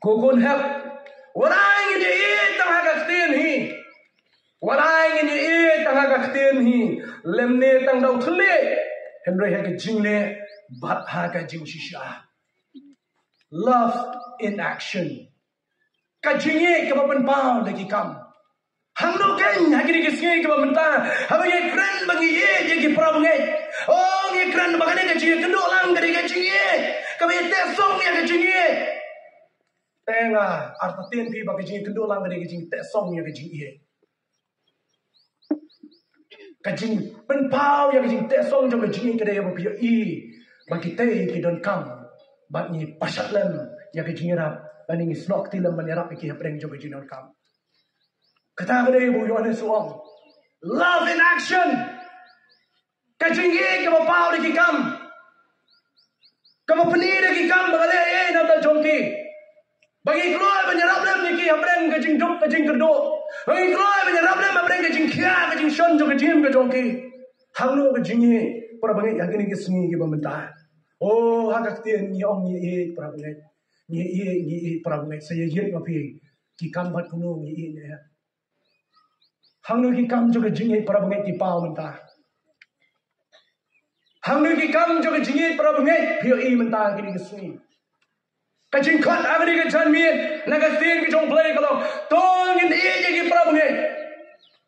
ko kon help warai ni I tang ha ka stien hi warai ni I tang ha ka stien hi lem ne tang dau thle Henry ha ke jing le but haga jing shisha love in action ka jinge ka ban pau lagi kam hang no ken hagiri ke singe ka ban ta ha ba ye kren bangi ye ki pra bangi oh ye kren bagane ka jinge kendo lang ka jinge ka be te song ya ka jinge tenga arta ten pi ba ka jinge kendo lang ka jinge te song ya ka jinge ka jing ban pau ya ka jinge te song jo ka jinge ka de ba pi I bagi tay ki don kam bat ni pasat lem ya ke jingirap bani ni snok ti lem manirap ki hapreng jo ke jinon kam kata gede bu Yohanes suang love in action ka jingi ka pau de ki kam ka pani de ki kam bagale e na ta jongki bagi keluar manirap lem ni ki hapreng ke jing duk ke jing kerdo bagi keluar manirap lem hapreng ke jing khia ke jing shon jo ke jim ke jongki hangno ke jingi para bangai yang ini kesengi ke pemerintah. Oh, hak tian ni om ni para bangai, ni para bangai saya yet ngapi ki kam bat kuno ni ni. Hang ki kam juga jingi para bangai ti pau mentah. Hang ki kam juga jingi para bangai pio I mentah kini kesengi. Kajing khot agri ke jan mi naga tian ki jong play kalau tong ni ki para bangai.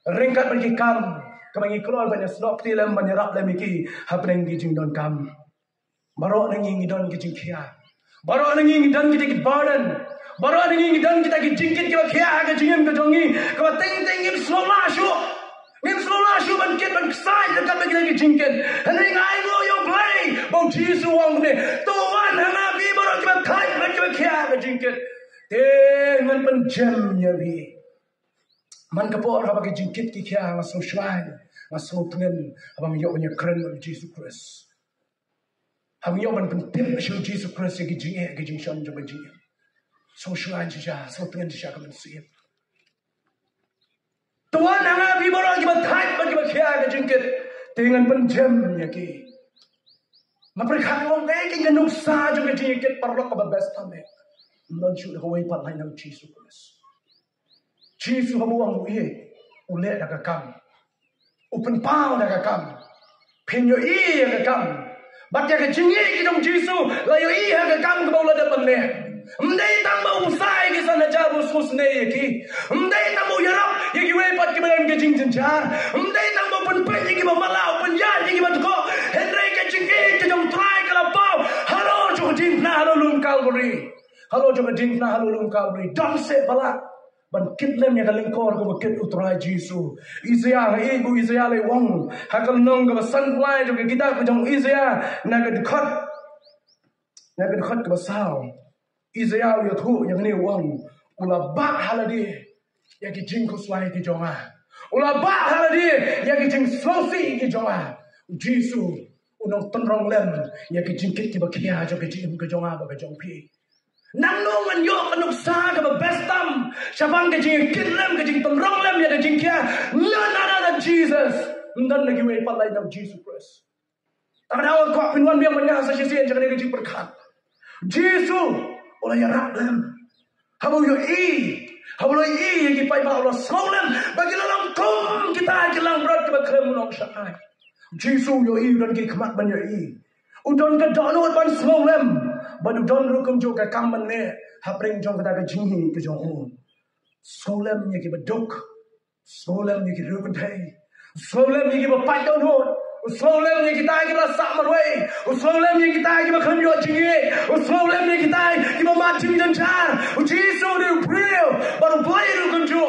Ringkat bagi kam kamangi keluar banyak snok ti lem banyak rap lem iki hapreng ki jing don kam barok nangi don ki jing khia barok nangi don ki burden barok nangi don kita ki jingkit ki khia ka jingem ka jongi ka ting ting im slow la shu ban kit ban sai ka ka ki jingkit and I know you play bo Jesus wang ne to wan hanga bi barok ki thai ban ki khia ka jingkit te ngan ban jem ya bi man kapor haba ki jingkit ki khia ma so shrine masuk dengan abang yo punya keren dari Jesus Christ. Abang yo ban penting masuk Jesus Christ yang kijing kijing juga kijing. So selain saja, so dengan saja kami siap. Tuhan hanga bi baru kita thai bagi bakia kijing kit dengan penjam ya ki. Mereka ngomong kita nusa juga kijing kit perlu kebabas kami. Non sudah kawai pat lain dengan Jesus Christ. Jesus habuang uye ulek dah kami. Open pau dah kam, penyo I dah kam, baca ke jingi kita Yesu, layu I dah kam ke bawah dah penle. Mendai tang bau usai ke sana jabu susne ki, mendai tang bau yarap, ye kiwe pat ke badan ke jing jenjar, mendai tang bau penpen ye ki bau malau, penjar ye ki bau ko, Henry ke jingi ke jom try kalau bau, halo jo jing na halo lum Calvary, halo jo jing na halo lum Calvary, don't say balak. Ban kitlem ya kalengkor ko kit utrai Jesu Isaiah ibu Isaiah le wong hakal nong ka san plai jo kita ko jong Isaiah na ka dikhat ka basau Isaiah yo thu yang ni wong ula ba haladi ya ki jing ko slai ki jonga ula ba haladi ya ki jing slosi ki jonga Jesu unong tonrong lem ya ki jing kit ki ba kia jo ki jing ko jonga ba jong pi nang no man yo kanuk sa ka bestam syabang ka jing kinlem ka jing tonrong lem ya ka jing kia none other than Jesus ndan lagi we palai ng Jesus Christ takdaw ko pinwan biang manya sa siya jangan ka jing perkat Jesus ola ya rap lem habo yo yang kipai ba ola solam bagi lalang tum kita kilang rot ka krem nong syaai Jesus yo dan ki khamat ban yo udon ka donot ban solam badu don rukum jo ka kamman ne hapring jong ka jinghi ka jong Solem yaki beduk. Solem yaki rukun tay. Solem yaki bapak down hot. Solem yaki tay kita sak marway. Solem yaki tay kita khanyo jingi. Solem yaki tay kita macam jancar. Jisu dia brio baru play rukun jo.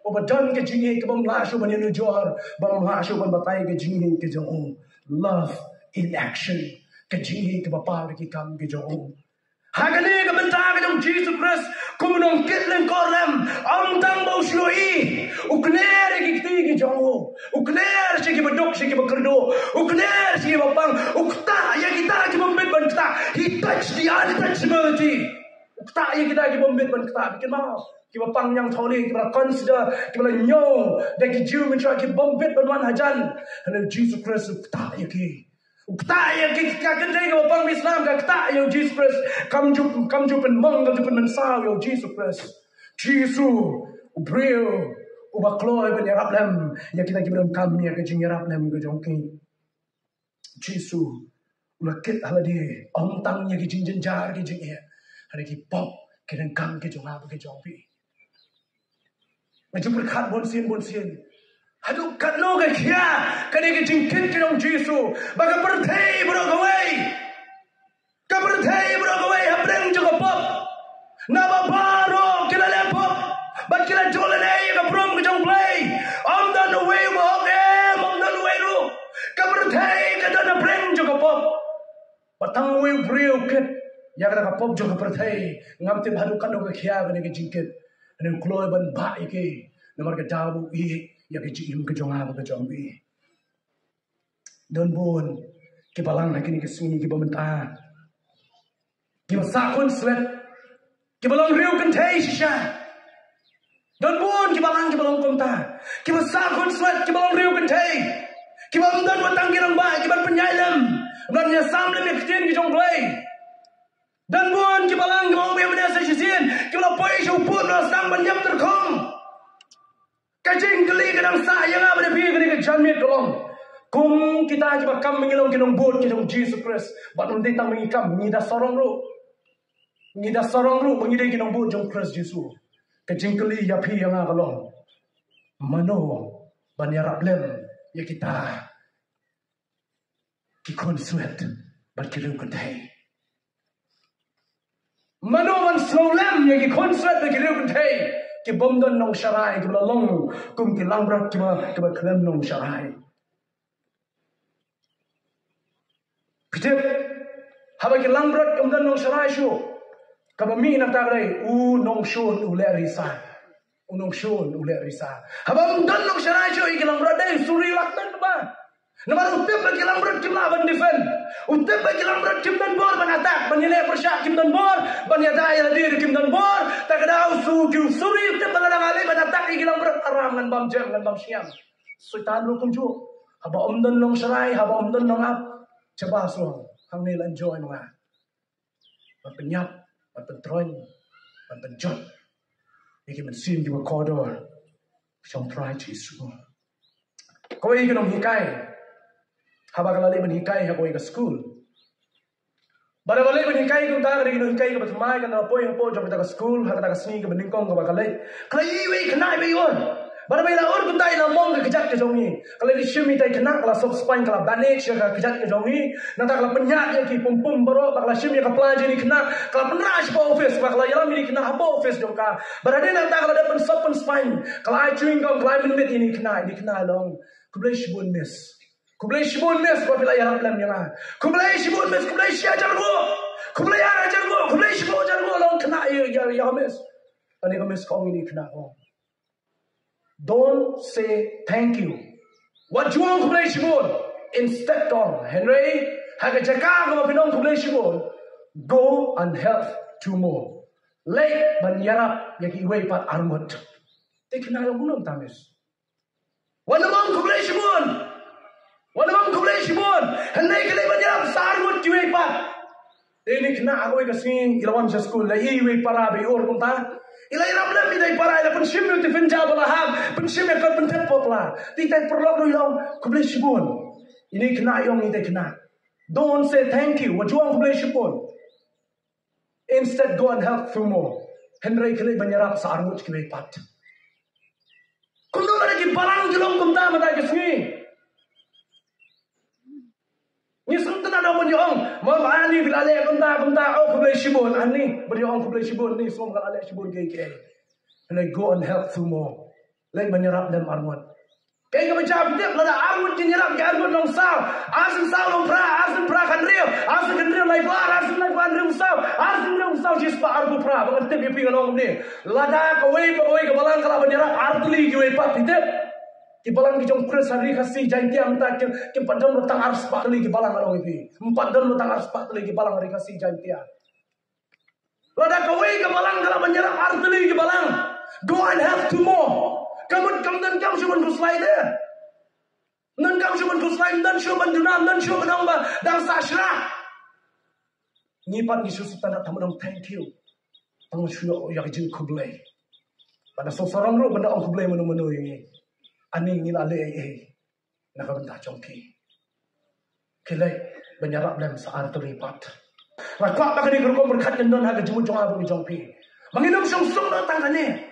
Obadan ke jingi ke bamlasho banyan jor. Bamlasho ban batai ke jingi ke jong. Love in action. Ke jingi ke bapak ke kam ke jong. Hagani ke bentang ke jong Jesus Christ. Kumunong kitlen korem. Amtang bau syoi. Ukner ke kiti ke jong. Ukner si ke bedok si ke bekerdo. Ukner si ke bapang. Ukta ya kita ke membet ban kita. He touched the untouchability. Ukta ya kita ke membet ban kita. Bikin mau. Kita pang yang tholi, kita consider, kita nyong, dan kita jiu mencari kita bombit bantuan hajan. Dan Jesus Christ ukta ya ki, ukta ya ki kita kendai kita pang Islam kita ya Jesus Christ. Kamu jupen mong, kamu jupen mensau ya Jesus Christ. Jesus, brio, ubakloy ben yarap lem, ya kita belum kami ya kejing yarap lem kejongki. Jesus, ulakit haladi, om tang ya kejing jenjar kejing ya, hari ki pop, kedeng kam kejong apa kejongpi. Macam berkat bonsin. Aduh kat no ke kia. Kani ke jingkin ke dong Jisu. Baga berthei berogawai. Ka berthei berogawai habreng juga pop. Naba baro kila lepop. Bat kila jolan ay ka prom ke jong play. Om dan away mo om dan away ru. Ka berthei ka dan habreng juga pop. Batang way brio kit. Ya ka pop juga berthei. Ngamti baru kan ke kia kani ke jingkin. Ani kloy ban ba iki nomor ke dabu i ya ke jim ke jonga ke jombi don bon ke balang na kini ke sini ke bamenta ke sakun sweat ke balang riu kan thai sha don bon ke balang komta ke sakun sweat ke balang riu kan thai ke bam dan watang kirang ba ke ban penyailam dan ya samle me ktin ke jong play. Dan buan ke balang ke bawang yang menasa sisian. Ke balang poi syupun rasang banyam terkong. Kajing keli kadang sayang apa dia pergi ke jamit tolong. Kum kita coba kam mengilong kinong buat kinong Jesus Christ. Batung ditang mengikam. Mengidah sorong ru. Mengidah kinong buat jong Christ Jesus. Kajing keli ya pi yang akalong. Mano banyarap lem ya kita. Kikon sweat. Berkirim kentai. Manoman solem yang ki konsert bagi dia kentai ki bomdon nong syarai ki long kum ki langbrak ki ba klem nong syarai pitep haba ki langbrak kum dan nong syarai shu ka ba mi nak tagai nong shon ule risa nong shon ule risa haba dan nong syarai shu ki langbrak dai suri laktan ba Namar utip bagi lambat kim lawan defend. Utip bagi lambat kim dan bor ban attack. Ban yele persyak kim dan bor. Ban yada ya dir kim dan bor. Tak ada usu suri utip ban nang ale ban attack igi lambat aram ngan bam jam ngan bam siam. Sultan ru kum ju. Haba omdan nong serai, haba omdan nong ap. Coba so. Hang ni lan joy nong a. Ban penyap, ban pentroin, ban penjot. Iki men sim ki kodor. Chong try Jesus. Kau igi nong hikai. Haba kalali berhikai hakoi ke school. Bada balai berhikai kung ta kari kino hikai ke batumai kan apo yang po jom kita ke school hakata ke sini ke beningkong ke bakalai. Kalai iwi kenai bayon. Bada balai laur kung ta ina mong ke kejat ke jongi. Kalai di shimi tai kena kala soft spine kala bandage ke kejat ke jongi. Nanta kala penyat ya ki pum baro kala shimi ke pelaji ni kena kala penras pa office kala yalam ni kena apa office jom ka. Bada dia nanta kala dapat soft spine kala chewing gum kala minute ini kena long. Kublai shibun miss. Kublai shibun mes ko bila yarap lam yang kublai shibun mes kublai sia jalgo kublai ara jalgo kublai shibun jalgo long kena ya mes ani ko mes ko ini kena don't say thank you what you want kublai shibun instead on Henry haga jaka ko pinong kublai shibun go and help two more late ban yarap yaki way pat armut te kena yung unong tamis wala mong kublai shibun Walau kublai shibun, hendak kelai banyak sarut kiwei pat. Ini kena aku ikasih ilawan sekolah, iwei para bior kunta. Ilai ramlah midai para ila pensim itu finjau balaham, pensim yang kau pentet popla. Tiada perlu ilang kublai shibun. Ini kena yang ini kena. Don't say thank you. Wajuang kublai shibun. Instead go and help few more. Hendak kelai banyak sarut kiwei pat. Kuno lagi balang jelong kumta mata kesni. Ni sungtan ada menjong, mau ani bila le kumta oh kublai shibun ani berjong kublai shibun ni som kal ale shibun ke. And I go and help through more. Let menyerap dan armut. Kaya macam dia lada armut menyerap ke armut long sao. Asin sao long pra kan rio. Asin kan rio lai war rio sao jispa armut pra. Bangat tip ipi ngalong ni. Lada kawai ke balang kala menyerap artuli kiwai pat tip. Ki balang ki jong kres hari kasih jantia minta ki padam letang ars pak tuli ki balang ngalong ipi. Padam letang ars pak tuli ki balang hari kasih jantia. Lada kawai ke balang kala menyerap artuli ki balang. Go and help two more. Kamu dan kamu cuma kuslai deh. Dan kamu cuma kuslai dan cuma dunam dan cuma nambah dan sasra. Nyipan Yesus tanda tamu thank you. Tamu suyo yang jin kublai. Pada seorang ro benda orang kublai menu ini. Ani ngila le nak benda jongki. Kilai menyerap dalam saat terlibat. Rakwa bakal digerukom berkat dan harga jemu jonga bagi jongki. Menginum sung datang kane.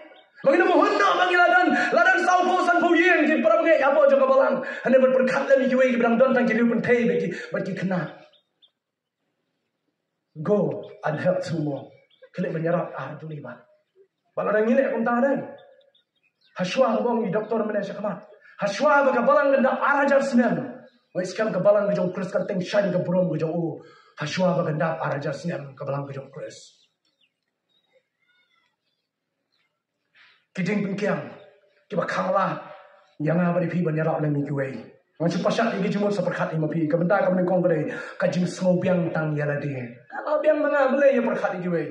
Menginum honda bangiladan ladan saupo san po yeng di para ngai apa joka balang. Hanya berkat dan jiwa ki berang don tang kiri pun thei bagi kena. Go and help semua. Kilai menyerap terlibat. Baladang ngilek kum ta dai. Haswa bong di doktor Malaysia kamat. Haswa baka balang ganda arajar senen. Wai skam ka balang gejong kris kan teng shine ka brom gejong u. Haswa baka ganda arajar senen ka balang gejong kris. Kijing pengkiang, kiba kanglah, yang apa di pi banyak orang ni kuai. Macam pasal ini cuma seperkat lima pi. Kebentar kamu nengkong kedai, kajing sengobiang tang yala dia. Kalau biang mana boleh yang perkat di kuai.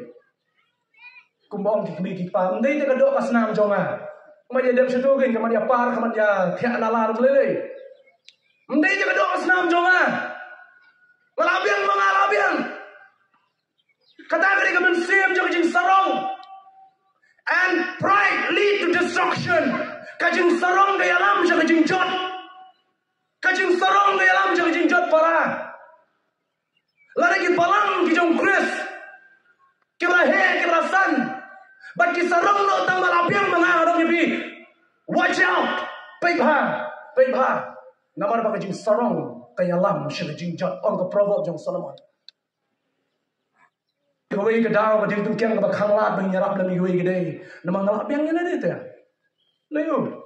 Kumbang di kami kipa, mendai dia kedok pas nam jonga. Kemudian dia bersetu kan, kemudian dia par, kemudian dia tiak nalar boleh. Mendai dia kedok pas nam jonga. Ngalabiang. Kata kali kamu siap jadi kajing sarong. And pride lead to destruction. Kajing sarong gaya alam siya kajing jot. Kajing sarong gaya alam siya kajing jot para. Lagi balang kijong kris. Kirahe kirasan. But kisarong no tang malapiang mga orang ibi. Watch out. Paypa. Namar ba kajing sarong gaya alam siya kajing jot. On ka proverb jong Solomon. Kawai ke daw ka ding kiang ka khanglat bang yarap lam iwi gede namang ngalap yang yana dit ya layu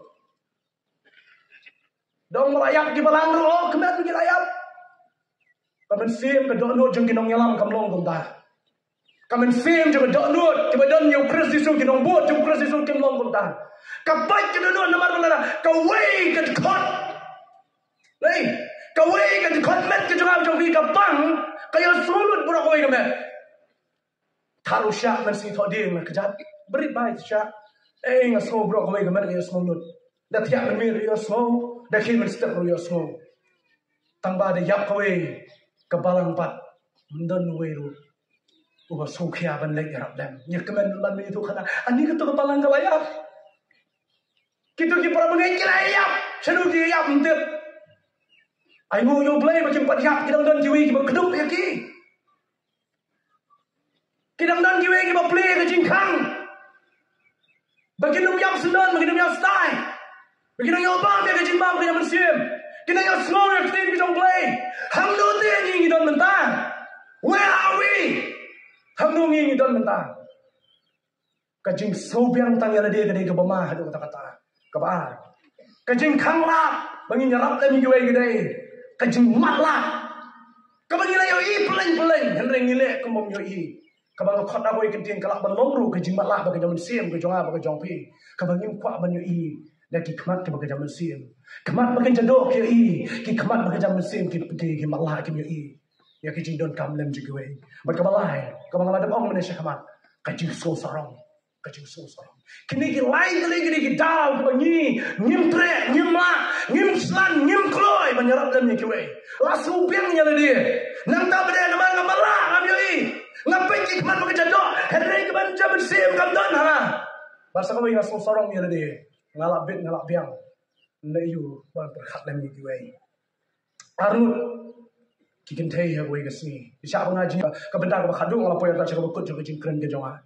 dong melayap ki balang ro kemet ki layap kamen sim ka donut jeng kinong yalam kamlong kumta kamen sim jeng donut ki badon yu kris disu kinong bot jeng kris disu kimlong kumta kapai ki donut namar balana kawai ka khot lay kawai ka khot met ki jang jong vi ka pang kaya sulut burak kawai ka met Taruh syak men si thok ding kejat beri baik syak ngasau bro kawai gamer ya small lut dah tiap men mir ya small dah kin men step ya small tangba de yap kawai kebalang pat mendon weru uba sokya ban lek yarap dam nyekemen lan mi tu kana ani ketu kebalang kalayap kitu ki para mengai kilayap sedu ki yap mtep ai mu yo play macam pat yap kidang don jiwi ki keduk ya ki Kidang dan kiwe ki play ke jingkang. Bagi num yang sendan, bagi num yang style. Bagi num yang bang ke jimbang ke yang mesim. Kidang yang slow yang steady ke jong play. Ham no te ngi don mentang. Where are we? Ham no ngi don mentang. Kajing sobiang tang ya dia ke bama hadu kata-kata. Kabar. Kajing kangla bagi nyarap lagi kiwe gede. Kajing matla. Kabang ila yo i peleng henreng ngile kumom yo i. Kabang khot aboi kenting kalak ban longru ke jingmat lah bagi jaman sim ke jonga bagi jongpi kabang nim kwa ban yo i lagi kemat ke bagi jaman sim kemat bagi jadok ke i ki kemat bagi jaman sim ki pedi ki malah ki yo i ya ki jing don kam lem jigwe bat kabalai kabang ala ong Malaysia kemat ka jing so sarong kini ki lain kali ki daw ke bangi ngim tre ngim la ngim slan ngim kloy menyerap lem ki we lasu biang nya dia nang ta bede nama ngamalah ngam yo i ngapain ki kemat bagi jadok henry ke ban jaman sim kam don ha basa kami ngaso sarong nya dia ngalap bit ngalap biang na yu ban berkat lem ki we arut kikin thei ha we gasni isha ngaji ka benda ka khadung ala poya ta cha ka kut jo jing kren ke jonga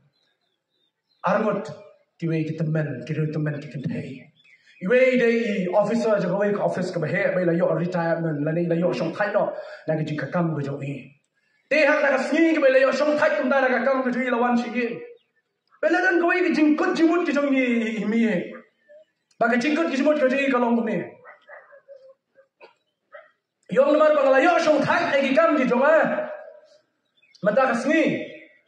arut ki we ki temen kikin thei Iwe day officer je kawai ka office ka bahe bai la yo retirement la nei la yo shong thai no na ki ka kam ko jo i te hak na ka sngi ke bai la yo shong thai kum da na ka kam ko ju la wan chi gi bai la dan kawai ki jing kut jimut ki jong ni mi he ba ka jing kut ki jimut ko ji ka long ni yong namar bang la yo shong thai ai ki kam ki jong a mata ka sngi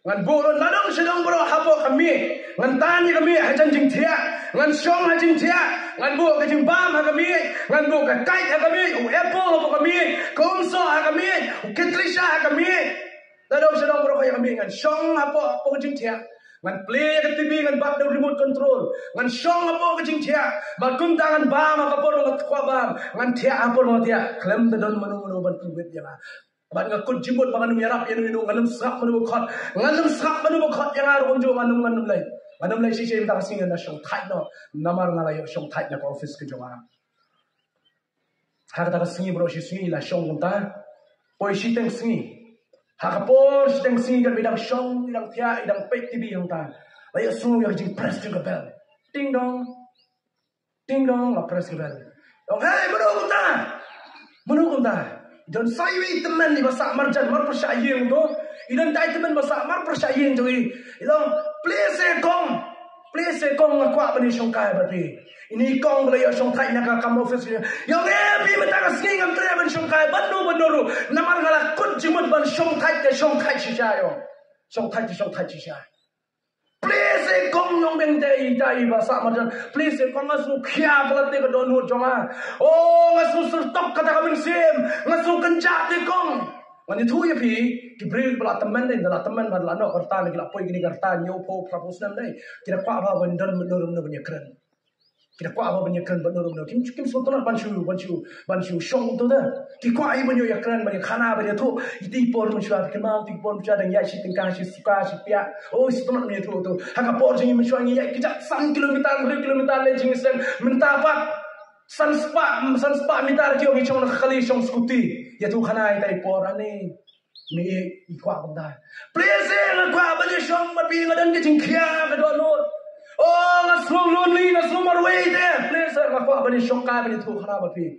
ngan bu ron la dong sedong bro hapo kami ngan tani kami ha chan jing thia ngan shong ha jing thia ngan bu ka jing bam ha kami ngan bu ka kai ha kami u apple ha kami kom so ha kami u ketrisha ha kami la dong sedong bro ka kami ngan shong hapo po jing thia ngan play ka tv ngan bak do remote control ngan shong hapo ka jing thia ba kum tangan bam ha ka por ka kwa bam ngan thia hapo no thia klem da don manu ban tu wet ya ban nga kut jimut banganum yarap yanu inu nganum sak manu khot yang aru onjo nganum lai si ta singa na shong thai no namar ngala yo shong thai na office ke jonga ha ta singi bro si singi la shong ta poi si teng singi ha ka por si teng singi kan bidang shong bidang thia bidang pek tv yang ta la yo sungu yo jing press ke bell ding dong la press ke bell oh hey manu ta Don sayu teman ni basa marjan mar persyayeng tu. Idan dai teman basa mar persyayeng tu. Ilang please kong ngakwa bani songkai berpi. Ini kong bela yo songkai nak kam office. Yo pi mata ka sing am tre ban songkai banu namar ngala kut jimut ban songkai chisayo. Songkai chisayo. Please kong nyong beng dai basa marjan. Please kong asu khia balate ka don hut jonga. Oh asu sertok kata kami sim. Asu kencak te kong. Mani thu ya pi ki bril bala teman dai dala teman bala no kerta ni la poi gini kerta nyopo propose nam dai. Kira kwa ba ban don menurun no banyak keren. Kira kwa ba banyak keren menurun no. Kim sultan ban shu shong tu dah. Ki kwa ai banyak ya keren banyak khana banyak thu. Iti por mun shwa ki ma ti por mun shwa dang ya shi tingkah shi suka shi pia. Oh sultan banyak thu tu. Haka por jing mun shwa ngi ya ki jak 1 kilometer 2 kilometer le jing sen minta apa Sanspa mitar kyo ngi chong khali chong skuti ya tu khana ai por ani mi ikwa banda please na kwa bani chong ma pi ngadan ke jing khia ka do no oh ngasung lonely ngasung mar wei de please na kwa bani chong ka bani tu khana ba pi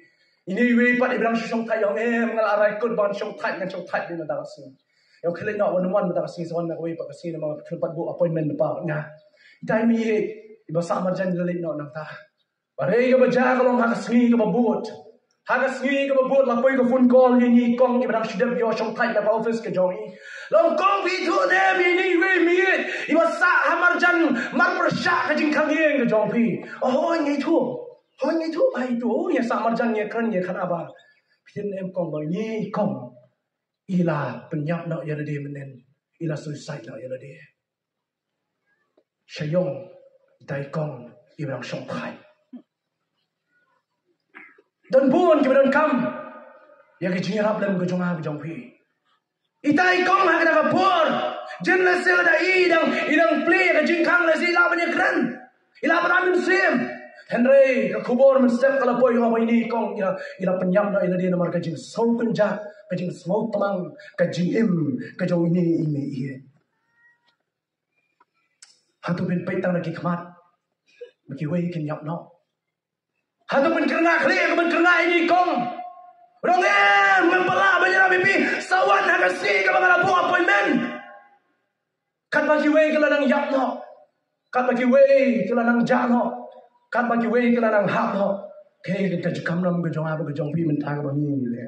ini wei pat ibrang chong thai yong ngal arai kut ban chong thai ngan chong thai ni na da sin yo khale na wan da sin son na wei pa ka sin ma khulpat bu appointment pa nga dai mi iba sa marjan le no nang ta Barai ka baja kalong hagasngi ka babut. Hagasngi ka babut lapoi ka phone call ni kong ki badang shidap yo shong thai na office ka jongi. Long kong pi thu ne mi ni we mi iba sa hamarjan mar persha ka jing khangeng ka jong pi. Oh ngai thu bai tu ya sa marjan ye kran ye khana ba. Pin em kong ba ni kong. Ila penyap no ya de menen. Ila suicide no ya de. Shayong dai kong ibang shong thai. Don buon ki don kam ya ki jingrap lem ko jonga ko jong phi itai kong ha ka por jen la sel da idang play ka jing khang la si la ban kran ila ban min sim henry ka khubor min step kala poi ha ini kong ila penyam na ila dia namar ka jing sau kenja ka jing sau tamang ka jing ka jong ini ie hatu bin pai tang na ki khmat ki wei kin yap no Hatu pun kerana kaya pun kerana ini kong. Rongen mempelak banyak bibi sawan hakasi ke bangala buat appointment. Kat bagi wei ke ladang yap no. Kat bagi wei ke ladang jak no. Kat bagi wei ke ladang hap no. Kaya kita jukam nam ke jong apa ke jong pi mentang ke bangi ni le.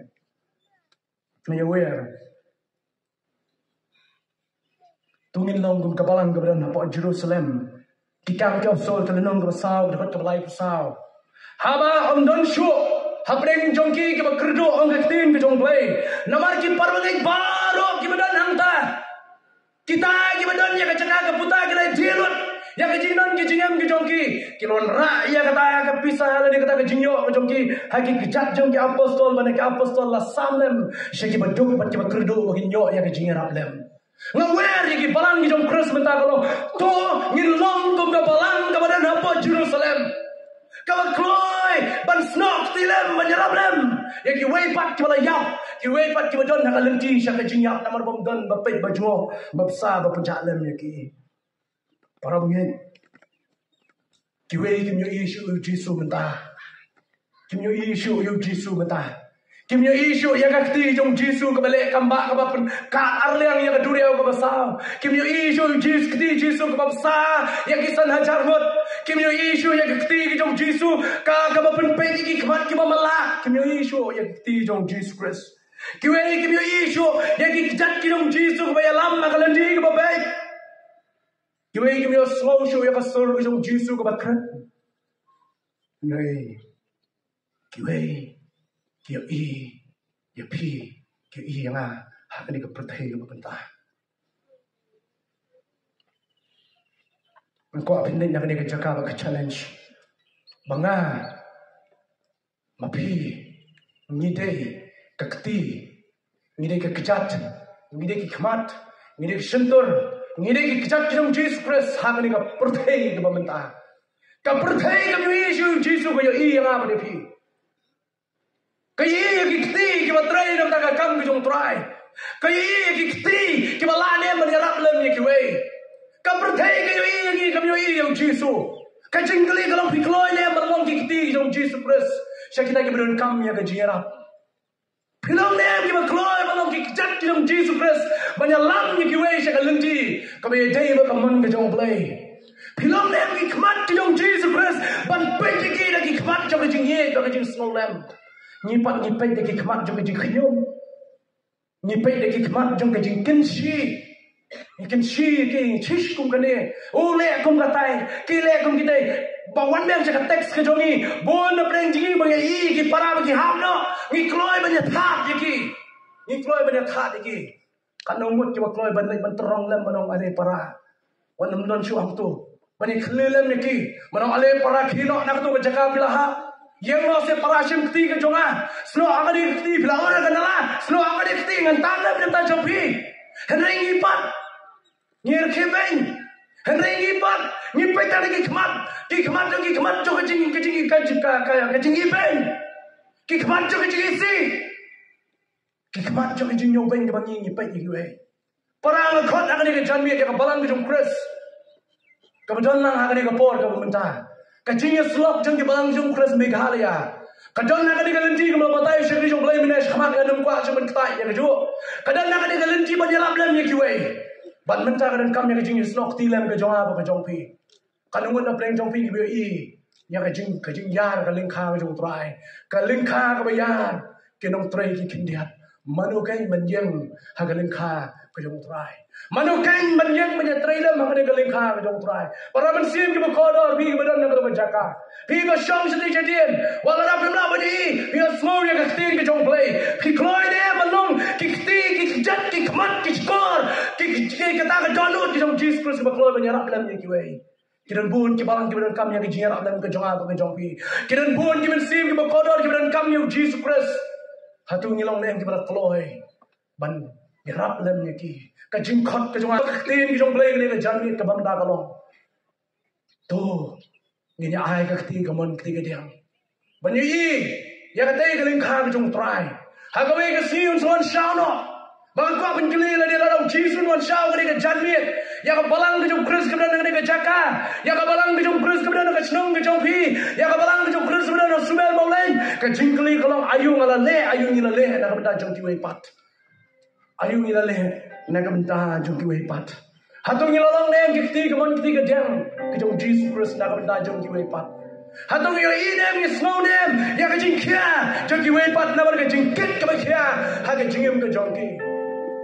Ni aware. Tungin long kum kapalang ke badan hapok Jerusalem. Kikam kau sol ke lenong ke besau ke dapat kepalai besau. Haba om don shu hapreng jongki ke bakrdo om ketin ke jongplay namar ki parwangai baro ki badan hangta kita ki badan ya kacaka ke puta ke lai jelut ya ke jinon ki jingam ke jongki kilon ra ya kata ya ke pisah la ni kata ke jingyo ke jongki haki kejat jongki apostol bane ke apostol la samlem sheki baduk bat ki bakrdo hinyo ya ke jingarap lem ngawer ki balang ki jong cross menta kalau to ngilong kum ke balang ke badan hapo Jerusalem Kawan kloy ban snok tilem menyerap lem ya ki wei pat ki bala yap ki wei pat ki badon nak lenti syaka jinyap namar bom don bapet bajmo babsa bapejak lem ya ki para bengit Kiwe kim yo isu Jisu mentah. Kim yo isu yo Jisu mentah. Kim yo isu ya kakti jong Jisu ke balik kambak ke bapen ka arliang ya keduriau ke besar. Kim yo isu Jisu kti Jisu ke besar ya kisan hajar hut. Kim yo isu ya kakti jong Jisu ka ke bapen pe ki kemat ki mamelak. Kim yo isu ya kakti jong Jisu Christ. Kiwe kim yo isu ya ki jat ki jong Jisu ke bayalam na kalandi ke babai. Kiwe kim yo slow show ya kasur ke jong Jisu ke bakran. Nei. Kiwe Kiyo ya pi, kiyo yang hak ni kepercayaan kebentar. Engkau apa ni nak ni kejaga bagi challenge. Banga, mapi, ngidei kekti, ngidei kekejat, ngidei kekmat, ngidei kesentur, ngidei kekejat dalam Yesus Kristus hak ni kepercayaan kebentar. Kepercayaan kami Yesus Yesus kiyo yang apa ni pi. Kaya kikti kiba try nam taga kam kijong try. Kaya kikti kiba lane menyerap lem ni kiwe. Kapertai kayo kami yung Jisu. Kajingkali kalau pikloy le malong kikti yung Jisu Christ. Siya kita kiba kam ya kajirap. Pilong le kiba kloy malong kikjat yung Jisu Christ. Banyalam ni kiwe siya kalunti. Kami day ba kaman kajong play. Pilong le kikmat yung Jisu Christ. Ban peki na kikmat yung kajingye kajing small lem. Nyipat nyipet deki kemat jong kejing kenyum. Nyipet deki kemat jong kejing kenshi. Kenshi ki chish kum kene. Ule kum katai. Kile kum kitai. Bawan bang cakap teks ke jongi. Bon na preng jingi bagi i ki para bagi ham no. Ngikloi banyak that yeki. Ngikloi banyak that yeki. Kan nomut ki bakloi banyak banterong lem manong ale para. Wan namdon syu am tu. Banyak kelelem yeki. Manong ale para kino nak tu bercakap bilah. Yang lo se parashim kti ke jonga, sno agadi kti filawar kanala, sno agadi kti ngantana benta jopi, henry ngipat, ngir kebeng, henry ngipat, ngipet tadi kikmat jo kecing ibeng, kikmat jo kecing isi, kikmat jo kecing nyobeng ke bangi ngipet iwe, parang ngkot agadi ke janmi ke balang ke jong Chris, kebetulan lang agadi ke por ke benta. Kajingnya slop jeng di balang jeng Chris Meghalaya. Kadang nak ada galanti kalau batai syari jeng belai minat khamat kadang kuat cuman ketai ya keju. Kadang nak ada galanti banyalam lem ya kiwei. Ban mentah kadang kam ya kajing slop tilam ke jong apa ke jong pi. Kadang mun nak pleng jong pi kiwei i. Ya kajing yar ke lingkha ke jong trai. Ke lingkha ke bayar. Kenong trai ki kindiat. Manukai menjeng ha ke lingkha ke jong trai. Manukan menjeng menyetrai lam hak dengan lingkar ke jong trai. Para mensim ke berkodor pi ke badan nak berjaka. Pi ke syong sedih jadian. Walau rapi mula badi. Pi ke semua yang kestin ke jong play. Pi kloy dia menung. Ki keti, ki kejat, ki kemat, ki skor. Ki kata ke donut. Ki jong Yesus Kristus berkloy menyerap lam yang kiwei. Kiran bun ki balang ki badan kam yang ki jenyarap lam ke jong apa ke jong pi. Kiran bun ki mensim ke berkodor ki badan kam yang Yesus Kristus. Hatu ngilong lam ki badan kloy. Ban nyerap lam yang ki. Kajing khot kajong tin kajong play ke janmi ke bangda kalong tu ni ai ka kti kamon kti ke diang banyu i ya ka te ke lingkha kajong try ha ka we ka si un son shao no bang ko apin kli la dia la jisun wan shao ke janmi ya ka balang kajong Chris ke bana ke jaka ya ka balang kajong Chris ke bana ke chnong kajong pi ya ka balang kajong Chris ke bana sumel maulen ka jingkli kalong ayu ngala le ayu ngila le na ka bata jong ti we pat ayu ngila le nak benda jom kiwe pat. Hatung ngilolong nem kiti kemon kiti kedang kejong Jesus Christ nak benda jom kiwe pat. Hatung yo inem ngi snow nem ya kejing kia jom kiwe pat na bar kejing kit ke kia ha kejingem ke jong ki.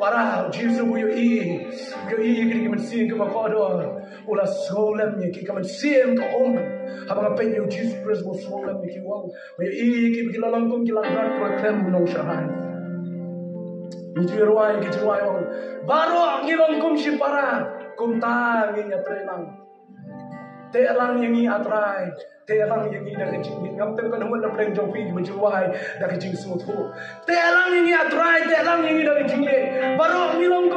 Para Jesus yo i kiri kemen sim ke bakodor ula solem ni ki kemen sim ke om. Habang apa yo Jesus Christ mo solem ni ki wang. Yo i ki bilolong kum ki langrat proclaim nong syahan. Nijuruai wang baru ngilong kum si para kum ta nginya trelang te lang yangi atrai te lang yangi dah kecing ngam tem kan mun na pleng jong pi nijuruai dah kecing suthu te lang yangi atrai te lang yangi dah kecing baru ngilong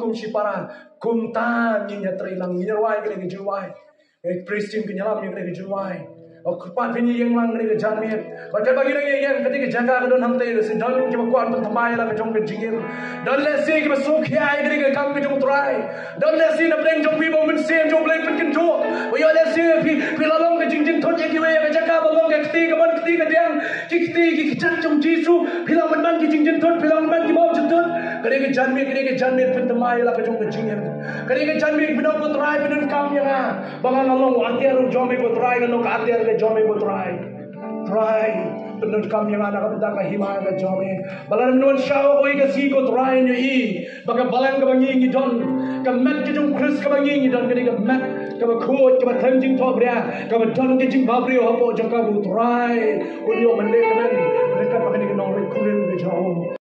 kum si para kum ta nginya trelang nijuruai ke nijuruai Christian kenyalam yang nijuruai Kuat bini yang lang ni kejan mir. Baca bagi lagi yang ketika jaga kedon hamte si don kita kuat pentamai lah kejong kejingir. Don lesi kita sukhai ketika kam kejong try. Don lesi na bleng jong people men sem jong bleng penkin jo. Yo lesi pi lalong kejingjing thot yang kiwe yang jaga balong ketika kediang kiti kejan jong jisu pilang man kejingjing thot pilang man kibau jentut. Ketika kejan mir pentamai lah kejong kejingir. Ketika kejan mir pinong ko try pinong kam yang bangang along atiar jom ko try along atiar jome ko try penut kam yang anak kapita ka hima ka jome balan non shaw ko si ko try nyo i baka balan ka bangi ngi don ka mat ki jong chris ka bangi ngi don ka mat ka ba khot ka ba thanjing to bria ka ba don ki jing babri ho po jong ka ko try ko yo man le kan ka pa ka ni nong re kurin be jaw